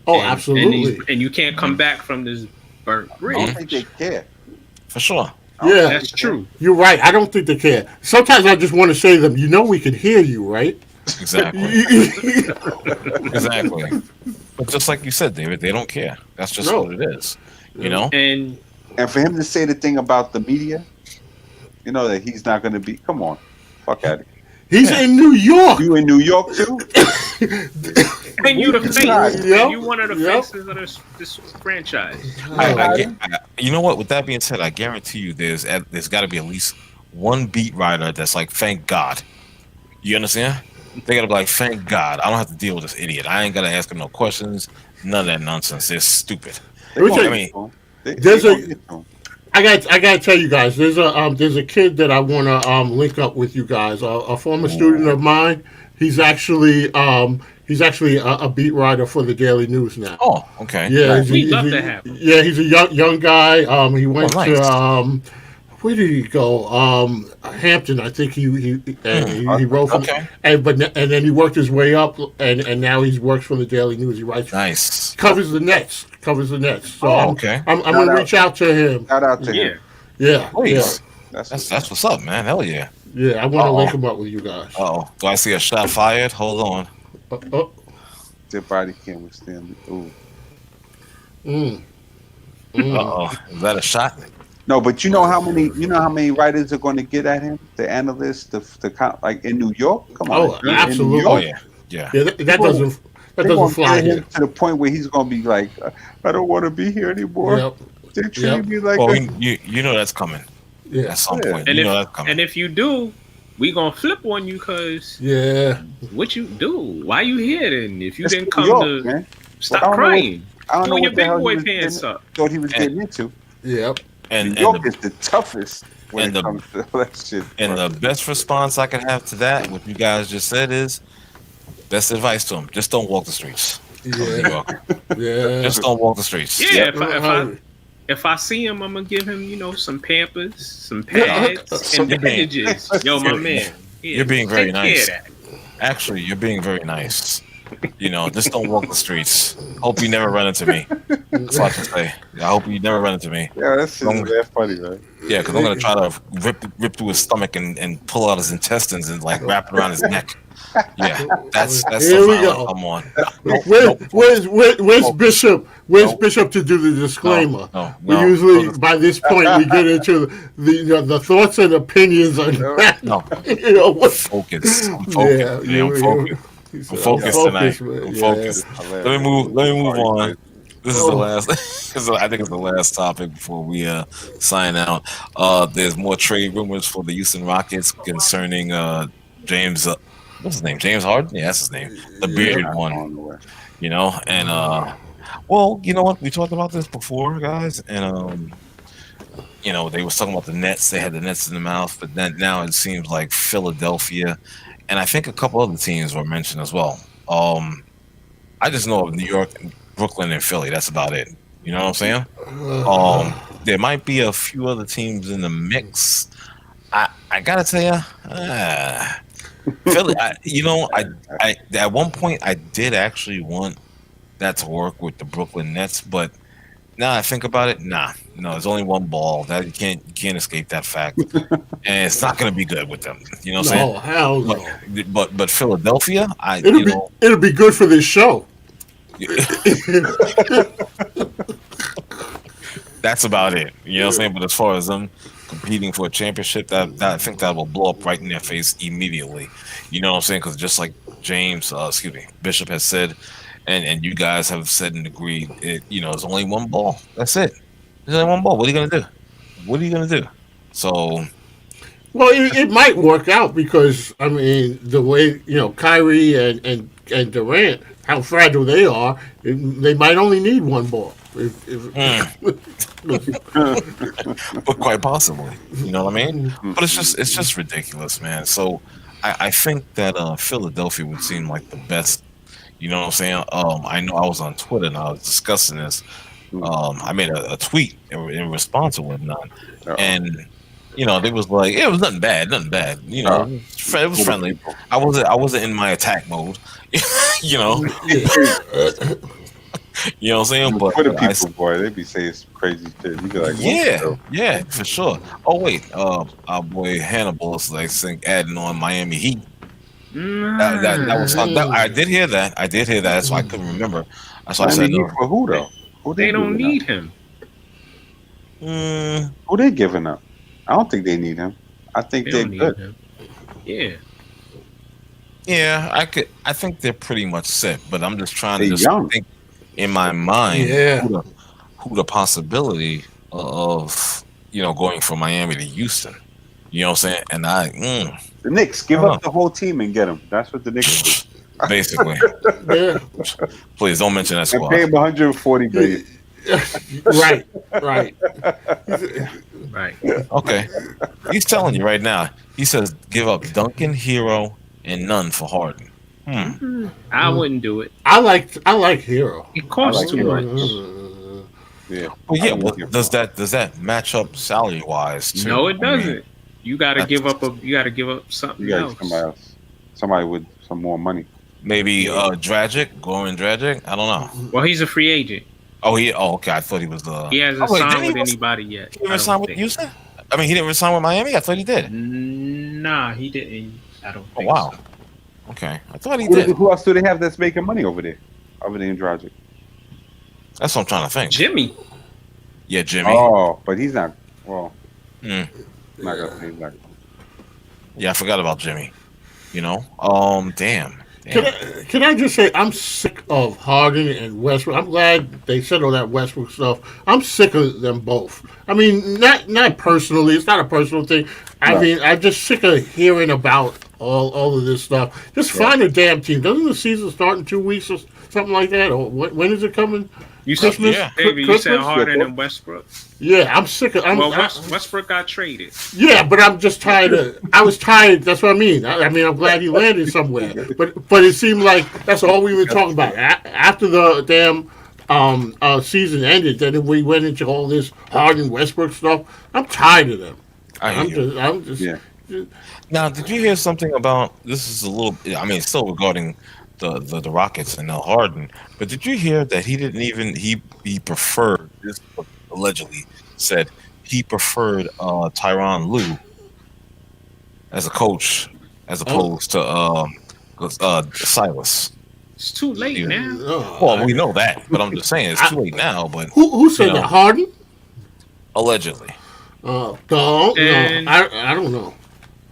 Oh, absolutely. And you can't come back from this burnt bridge. I don't think they care. For sure. Yeah, that's true. You're right. I don't think they care. Sometimes I just want to say to them, we can hear you, right? Exactly. Exactly. But just like you said, David, they don't care. That's just what it is. And for him to say the thing about the media, that he's not going to be. Come on, fuck out of here. He's in New York. You in New York too? And you the face. You one of the faces of this franchise. You know what? With that being said, I guarantee you, there's got to be at least one beat writer that's like, thank God. You understand? They got to be like, thank God. I don't have to deal with this idiot. I ain't got to ask him no questions. None of that nonsense. They're stupid. I gotta tell you guys, there's a kid that I want to link up with you guys. A former student of mine. He's actually a beat writer for the Daily News now. Oh, okay. Yeah, we'd love to have him. Yeah, he's a young guy. He went to where did he go? Hampton, I think he wrote for, and then he worked his way up, and now he works for the Daily News. He writes, covers the Nets. So I'm gonna reach out to him. Shout out to him. Yeah, please. Yeah. That's what's up, man. Hell yeah. Yeah, I want to link him up with you guys. Do I see a shot fired? Hold on. Their body can't withstand it. Ooh. Is that a shot? No, but you know how many writers are going to get at him? The analysts, the like in New York. Come on. Oh, absolutely. Yeah. That doesn't fly here. To the point where he's going to be like, I don't want to be here anymore. Yep. They treat me like you know that's coming. Yeah. At some point. That's coming. And if you do, we gonna flip on you because what you do? Why you here then? If you didn't come to stop crying, I don't know your what big boy pants up. Thought he was getting into. Yep. And New York is the toughest when it comes to that shit. And the best response I can have to that, what you guys just said, is best advice to him: just don't walk the streets. Yeah. Just don't walk the streets. Yeah. If I see him, I'm gonna give him, some Pampers, some pads, and bandages. Yo, my man. You're being very nice. Actually, you're being very nice. Just don't walk the streets. Hope you never run into me. That's all I can say. I hope you never run into me. Yeah, that's funny, man. Yeah, because I'm gonna try to rip through his stomach and pull out his intestines and like wrap it around his neck. Yeah, that's here we go. Come on. Where's Bishop? Where's Bishop to do the disclaimer? No, we usually by this point we get into the thoughts and opinions on that. No, focus. I'm focused tonight. I'm focused. Let me move on. This is the last. I think it's the last topic before we sign out. There's more trade rumors for the Houston Rockets concerning James. What's his name? James Harden? Yeah, that's his name. The bearded one. And well, you know what? We talked about this before, guys, and they was talking about the Nets. They had the Nets in the mouth, but then now it seems like Philadelphia, and I think a couple other teams were mentioned as well. I just know of New York, Brooklyn, and Philly. That's about it. You know what I'm saying? There might be a few other teams in the mix. I gotta tell you, Philly. I at one point I did actually want that to work with the Brooklyn Nets, but now I think about it, no, there's only one ball. That you can't escape that fact, and it's not going to be good with them. You know what I'm saying? No, hell no. But Philadelphia, it'll be good for this show. That's about it. You know what I'm saying? But as far as them competing for a championship, that I think that will blow up right in their face immediately. You know what I'm saying? Because just like Bishop has said, and you guys have said and agreed, there's only one ball. That's it. There's only one ball. What are you gonna do? So, well, it might work out because I mean the way Kyrie and Durant, how fragile they are, they might only need one ball. But quite possibly, you know what I mean? But it's just ridiculous, man. So I think that Philadelphia would seem like the best. You know what I'm saying? I know I was on Twitter and I was discussing this. I made a tweet in response to whatnot, and they was like, it was nothing bad. You know, it was friendly. I wasn't in my attack mode. You know. You know what I'm saying? But Twitter people, boy, they be saying some crazy shit. You be like, yeah, for sure. Oh wait, our boy Hannibal is like adding on Miami Heat. That was fun. I did hear that. That's why I couldn't remember. That's why I said no. For who though? Who they don't need him. Who they giving up? I don't think they need him. I think they're good. Yeah. Yeah, I think they're pretty much set. But I'm just trying to think in my mind who the possibility of going from Miami to Houston. You know what I'm saying? And the Knicks give up the whole team and get him. That's what the Knicks do. Basically. Please don't mention that squad. And pay him $140 billion. Right. Okay. He's telling you right now. He says give up Duncan, Hero, and none for Harden. I wouldn't do it. I like Hero. It costs too much. Well, does that match up salary wise too? No, it doesn't. You gotta give up something else. Somebody with some more money. Maybe Dragic. I don't know. Well, he's a free agent. Okay. I thought he was the. He hasn't signed with anybody yet. He didn't sign with Houston. I mean, he didn't sign with Miami. I thought he did. Nah, he didn't. I don't think. Oh wow. So. Okay, I thought he did. Who else do they have that's making money over there? Other than Dragic. That's what I'm trying to think. Jimmy. Yeah, Jimmy. Oh, but he's not. Well. Mm. Not gonna say that. Yeah, I forgot about Jimmy. Damn. Can I just say I'm sick of Harden and Westbrook. I'm glad they said all that Westbrook stuff. I'm sick of them both. I mean, not personally. It's not a personal thing. I mean, I'm just sick of hearing about all of this stuff. Just find a damn team. Doesn't the season start in 2 weeks or something like that? Or when is it coming? Christmas? Baby, you said Harden and Westbrook. Yeah, I'm sick of. Westbrook got traded. Yeah, but I'm just tired. I was tired. That's what I mean. I mean, I'm glad he landed somewhere. But it seemed like that's all we were talking about. After the damn season ended, then we went into all this Harden Westbrook stuff. I'm tired of them. I'm just. Now, did you hear something about this? Is a little. I mean, still regarding the Rockets and Harden, but did you hear that he didn't even he preferred this? Allegedly said he preferred Tyronn Lue as a coach as opposed to Silas. It's too late now. Well, we know that, but I'm just saying it's too late now. But who said that? Harden? Allegedly. No, I don't know.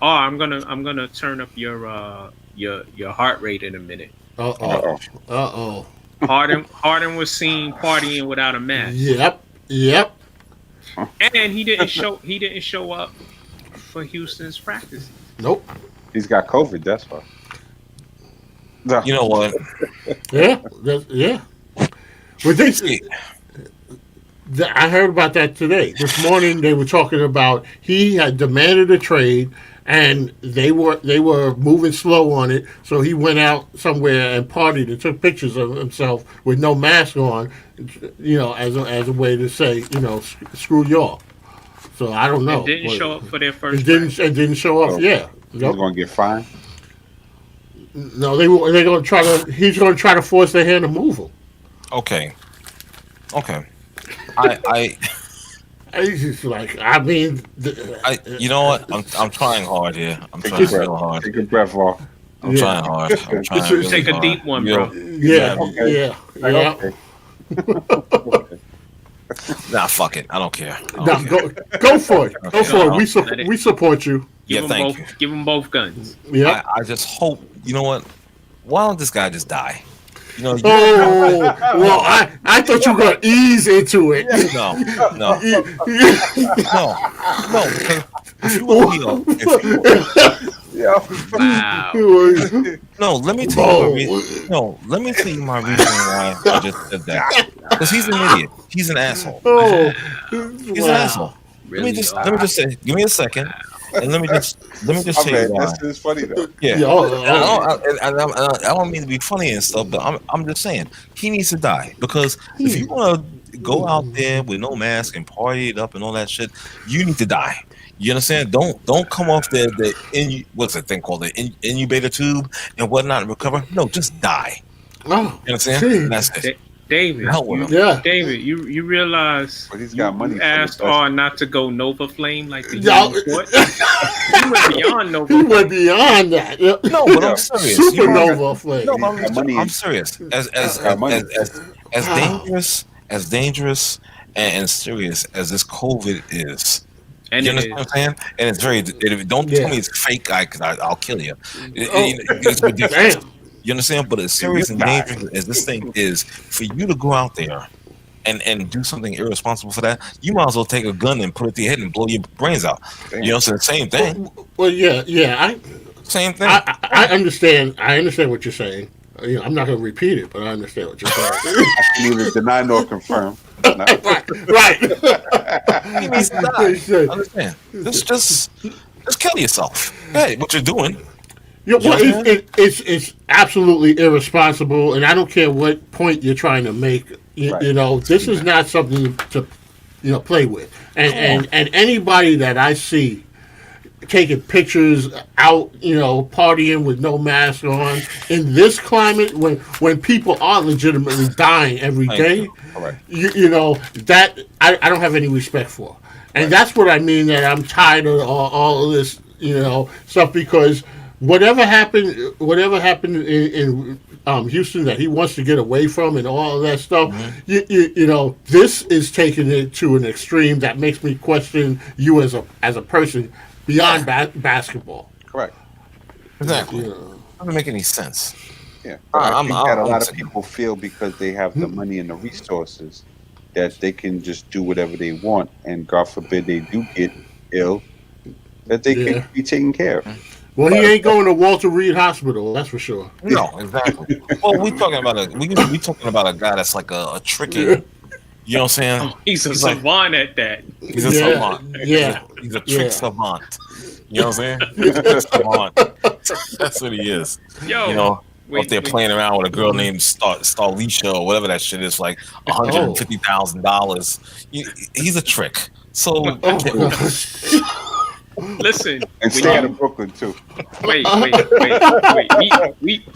Oh, I'm gonna turn up your heart rate in a minute. Harden was seen partying without a mask. Yep. And he didn't show up for Houston's practice. Nope. He's got COVID. That's why. No. You know what? Yeah. But I heard about that today. This morning they were talking about he had demanded a trade, and they were moving slow on it. So he went out somewhere and partied and took pictures of himself with no mask on, as a way to say, screw y'all. So I don't know. And didn't show up for their first. Didn't show up. Yeah. He's going to get fined. No, they're going to try to. He's going to try to force their hand to move him. Okay. It's just like, you know what? I'm trying hard here. I'm trying real hard. Take a breath off. I'm trying hard. I'm trying really take a hard. deep one, bro. Yeah. Okay. Yeah. Okay. Nah, fuck it. I don't care. Go for it. Go for it. We support you. Thank you. Give them both guns. Yeah. I just hope. You know what? Why don't this guy just die? Well, I thought you were gonna ease into it. No. Wow. No, let me tell you my reason why I just said that. Because he's an idiot. He's an asshole. He's an asshole. Really? Let me just say. Give me a second. And let me just tell you why. That's funny though. Yeah. I don't mean to be funny and stuff, but I'm just saying he needs to die, because if you want to go out there with no mask and party it up and all that shit, you need to die. You understand? Don't come off what's that thing called, the incubator tube and whatnot and recover. No, just die. Oh, you understand? That's it. David, David, you realize he's got money. You asked R not to go Nova Flame like the year You went beyond Nova. You went beyond that. No, but I'm serious. Supernova Flame. No, I'm serious. As dangerous and serious as this COVID is. And you understand what I'm saying? And it's very. Don't tell me it's fake, because I'll kill you. It's ridiculous. Damn. You understand? But as serious and dangerous as this thing is, for you to go out there and do something irresponsible for that, you might as well take a gun and put it to your head and blow your brains out. Damn. You know, so the same thing. Well, yeah. Same thing. I understand. I understand what you're saying. I'm not going to repeat it, but I understand what you're saying. I can neither deny nor confirm. Right. He needs to die. Understand? Just kill yourself. Hey, what you're doing. It's absolutely irresponsible, and I don't care what point you're trying to make. This is not something to, play with. And anybody that I see taking pictures out, partying with no mask on in this climate, when people are legitimately dying every day, that I don't have any respect for. And that's what I mean, that I'm tired of all of this, stuff, because whatever happened in Houston that he wants to get away from and all of that stuff, this is taking it to an extreme that makes me question you as a person beyond basketball. Correct. Exactly. Doesn't make any sense. Yeah. I think that a lot of people feel because they have the money and the resources that they can just do whatever they want, and God forbid they do get ill, that they can be taken care of. Well, he ain't going to Walter Reed Hospital, that's for sure. No, exactly. Well, we talking about a guy that's like a tricky. You know what I'm saying? Oh, he's a savant at that. He's a savant. Yeah. He's a trick savant. You know what I'm saying? He's a savant. That's what he is. Yo. Up there playing around with a girl named Starlisha or whatever that shit is, like $150,000. He's a trick. So listen, and stay out of Brooklyn too. Wait.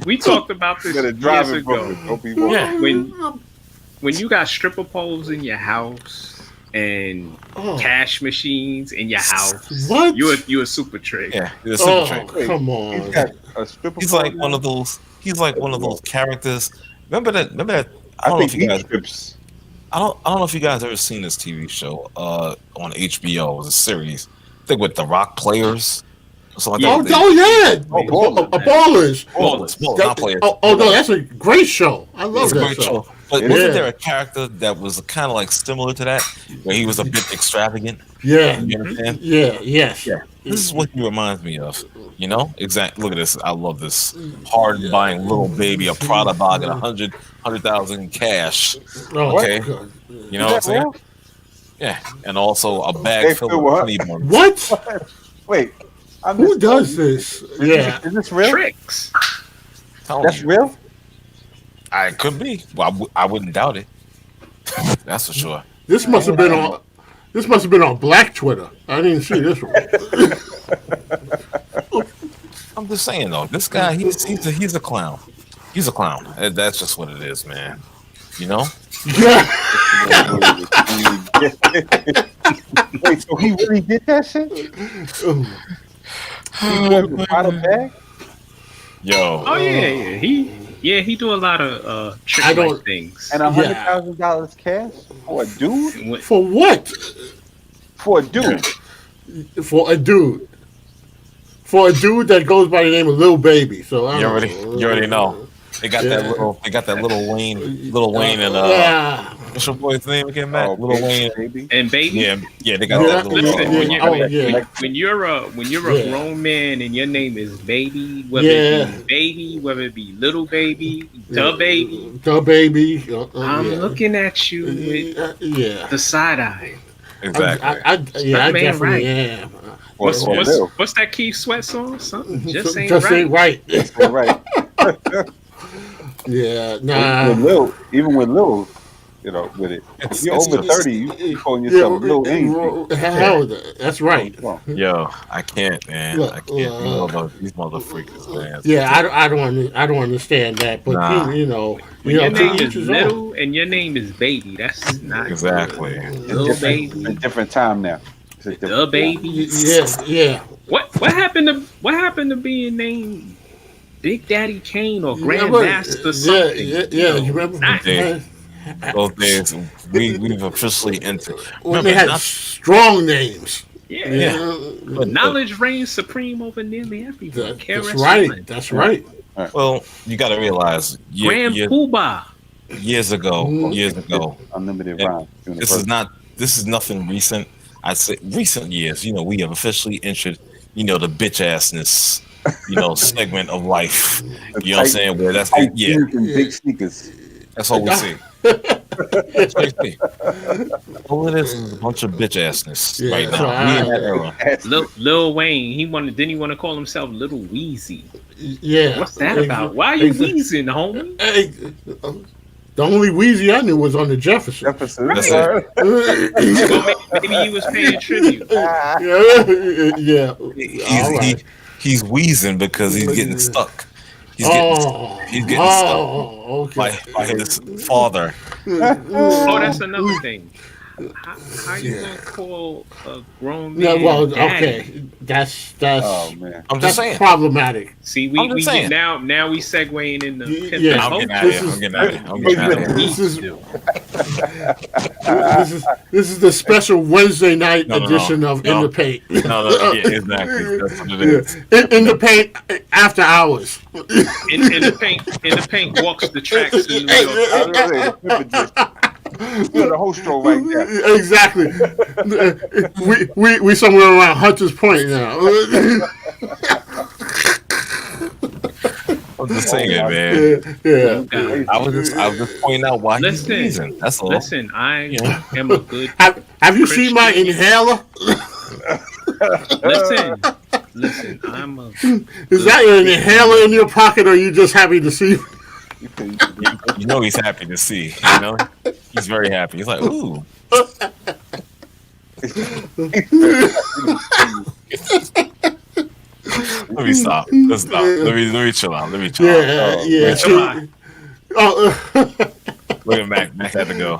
We talked about this years ago. When you got stripper poles in your house and cash machines in your house, what? You a super trick. Yeah, you're a super trick. Come on. He's like one of those. He's like one of those characters. Remember that? I don't know if you guys ever seen this TV show on HBO. It was a series. I think with the Rock Players. Ballers. Not players. No, that's a great show. I love that show. But wasn't there a character that was kind of like similar to that, where he was a bit extravagant? Yeah. You understand? Yes. Yeah. This is what he reminds me of. Exactly. Look at this. I love this. Harden buying little baby a Prada bag at $100,000 cash. Okay. You know what I'm saying? Yeah, and also a bag full of honey buns. What? Wait, who does this? Yeah, is this real? Tricks. That's real. It could be. Well, I wouldn't doubt it. That's for sure. This must have been on. This must have been on Black Twitter. I didn't see this one. I'm just saying though, this guy, he's a clown. He's a clown. That's just what it is, man. You know? Yeah. Wait, so he really did that shit? He out of bag? Yo. Oh yeah. He do a lot of trick things. And $100,000 cash for a dude? For what? For a dude. For a dude. For a dude that goes by the name of Lil Baby. So you already know. They got that little Wayne and what's your boy's name again, Matt? Little Wayne and Baby. Yeah, they got that little. When you're a grown man and your name is Baby, whether it be Baby, whether it be Little Baby, the Baby, I'm looking at you with the side eye. Exactly. I definitely am. What's that Keith Sweat song? Something just ain't right. Just ain't right. Yeah, nah. Even with Lil, with it. If you're over 30, you calling yourself Lil anything. Hell, that's right. Yo, I can't, man. I can't. These motherfuckers, man. Yeah, I don't understand that. But when your name is Little and your name is Baby, that's not exactly. Little Baby. A different time now. The Baby. Yeah. What happened to being named Big Daddy Kane or Grandmaster something? Yeah. You remember? Those days we've officially entered. When they had strong names. Yeah. But knowledge reigns supreme over nearly everything. That's right. Well, you got to realize, Grand Poobah. Years ago. Unlimited rhyme. This is nothing recent. I'd say recent years. We have officially entered, the bitch assness, segment of life. You know what I'm saying? Where that's big sneakers. That's all we see. That's what we see. All it is a bunch of bitch assness right now. We in that era. Lil Wayne, didn't he want to call himself Little Weezy? Yeah. What's that about? Why are you wheezing, homie? The only Weezy I knew was on the Jefferson. Right. Maybe he was paying tribute. Yeah. He's wheezing because he's getting stuck. He's getting stuck okay. by his father. That's another thing. How you gonna call a grown man daddy? Okay, that's oh man, I'm just saying problematic. See, we now we segueing into I'm getting out of here. This is the special Wednesday night edition of In the Paint. Exactly. That's what it is. In the Paint after hours. In the paint walks the tracks in New York. You're the host role right there. Exactly. We somewhere around Hunter's Point now. I'm just saying, man. Yeah. I was just pointing out why he's reason. That's all. Listen, I am a good. Have you seen my inhaler? Listen. I'm a. Is that an inhaler in your pocket, or are you just happy to see? He's happy to see. He's very happy. He's like, ooh. Let me stop. Let's stop. Let me chill out. Yeah. Look at Mac. Mac had to go.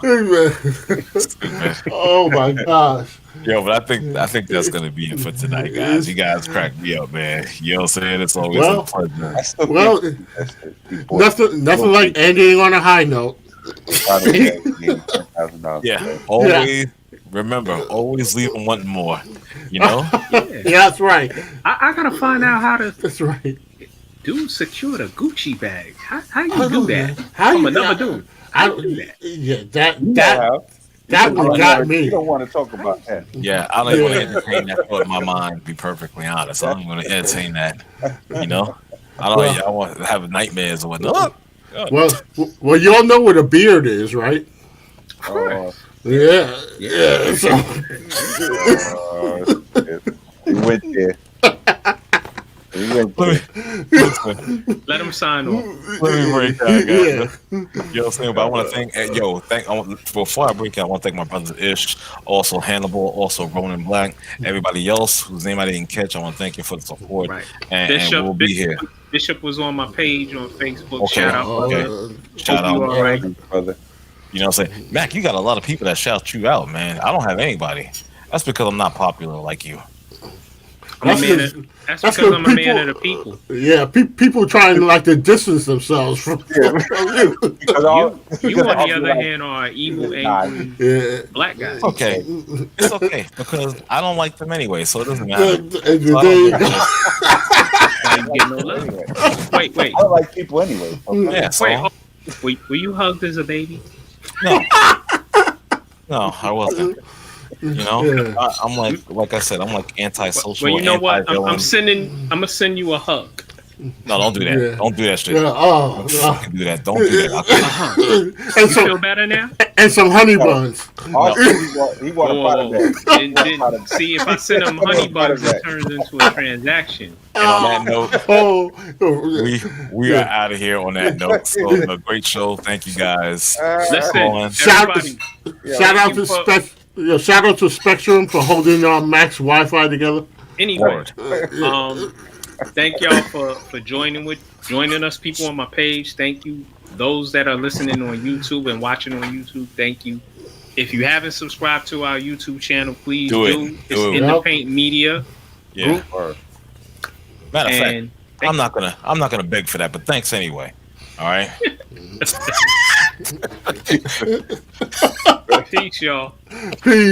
Oh my gosh. Yo, but I think that's gonna be it for tonight, guys. You guys cracked me up, man. You know what I'm saying? It's always a pleasure. Well, nothing like ending on a high note. Yeah. Always remember, always leave them wanting more. Yeah, that's right. I gotta find out how to. That's right. Dude, secure the Gucci bag. How you do that? From another dude. I don't do that. Yeah, that one got me. You don't want to talk about that. Yeah, I don't even want to entertain that thought in my mind, to be perfectly honest. I don't even want to entertain that. I don't want to have nightmares or whatnot. Well, you all know what a beard is, right? Yeah. So. He went there. Let him sign off. Let me break down, guys. You know what I'm saying? But I want to thank, before I break out, I want to thank my brothers Ish, also Hannibal, also Ronan Black, everybody else whose name I didn't catch. I want to thank you for the support. Right. And we'll be here. Bishop was on my page on Facebook. Okay. Shout out, okay. Shout out, all right, brother. You know what I'm saying? Mac, you got a lot of people that shout you out, man. I don't have anybody. That's because I'm not popular like you. That's because I'm a man of the people. Yeah, people trying to distance themselves from you. You, on the other hand, are evil, angry black guys. Okay, it's okay because I don't like them anyway, so it doesn't matter. There you go. Wait. I don't like people anyway. Okay. Yeah, so. Wait, were you hugged as a baby? No, I wasn't. You know, I'm like I said, I'm like antisocial. Well, you know what? I'm gonna send you a hug. No, don't do that. Yeah. Don't do that shit. Yeah. Don't do that. Don't do that. You feel better now? And some honey buns. No. He want a part of that. See, if I send him honey buns, it turns into a transaction. And on that note, we are out of here on that note. So a great show. Thank you guys. Listen, shout out to Spectrum for holding Mac's Wi-Fi together. Anyway, thank y'all for joining us, people on my page. Thank you. Those that are listening on YouTube and watching on YouTube, thank you. If you haven't subscribed to our YouTube channel, please do. It's in the Paint Media group. Matter of fact, I'm not gonna beg for that, but thanks anyway. All right. Peace, y'all. Peace.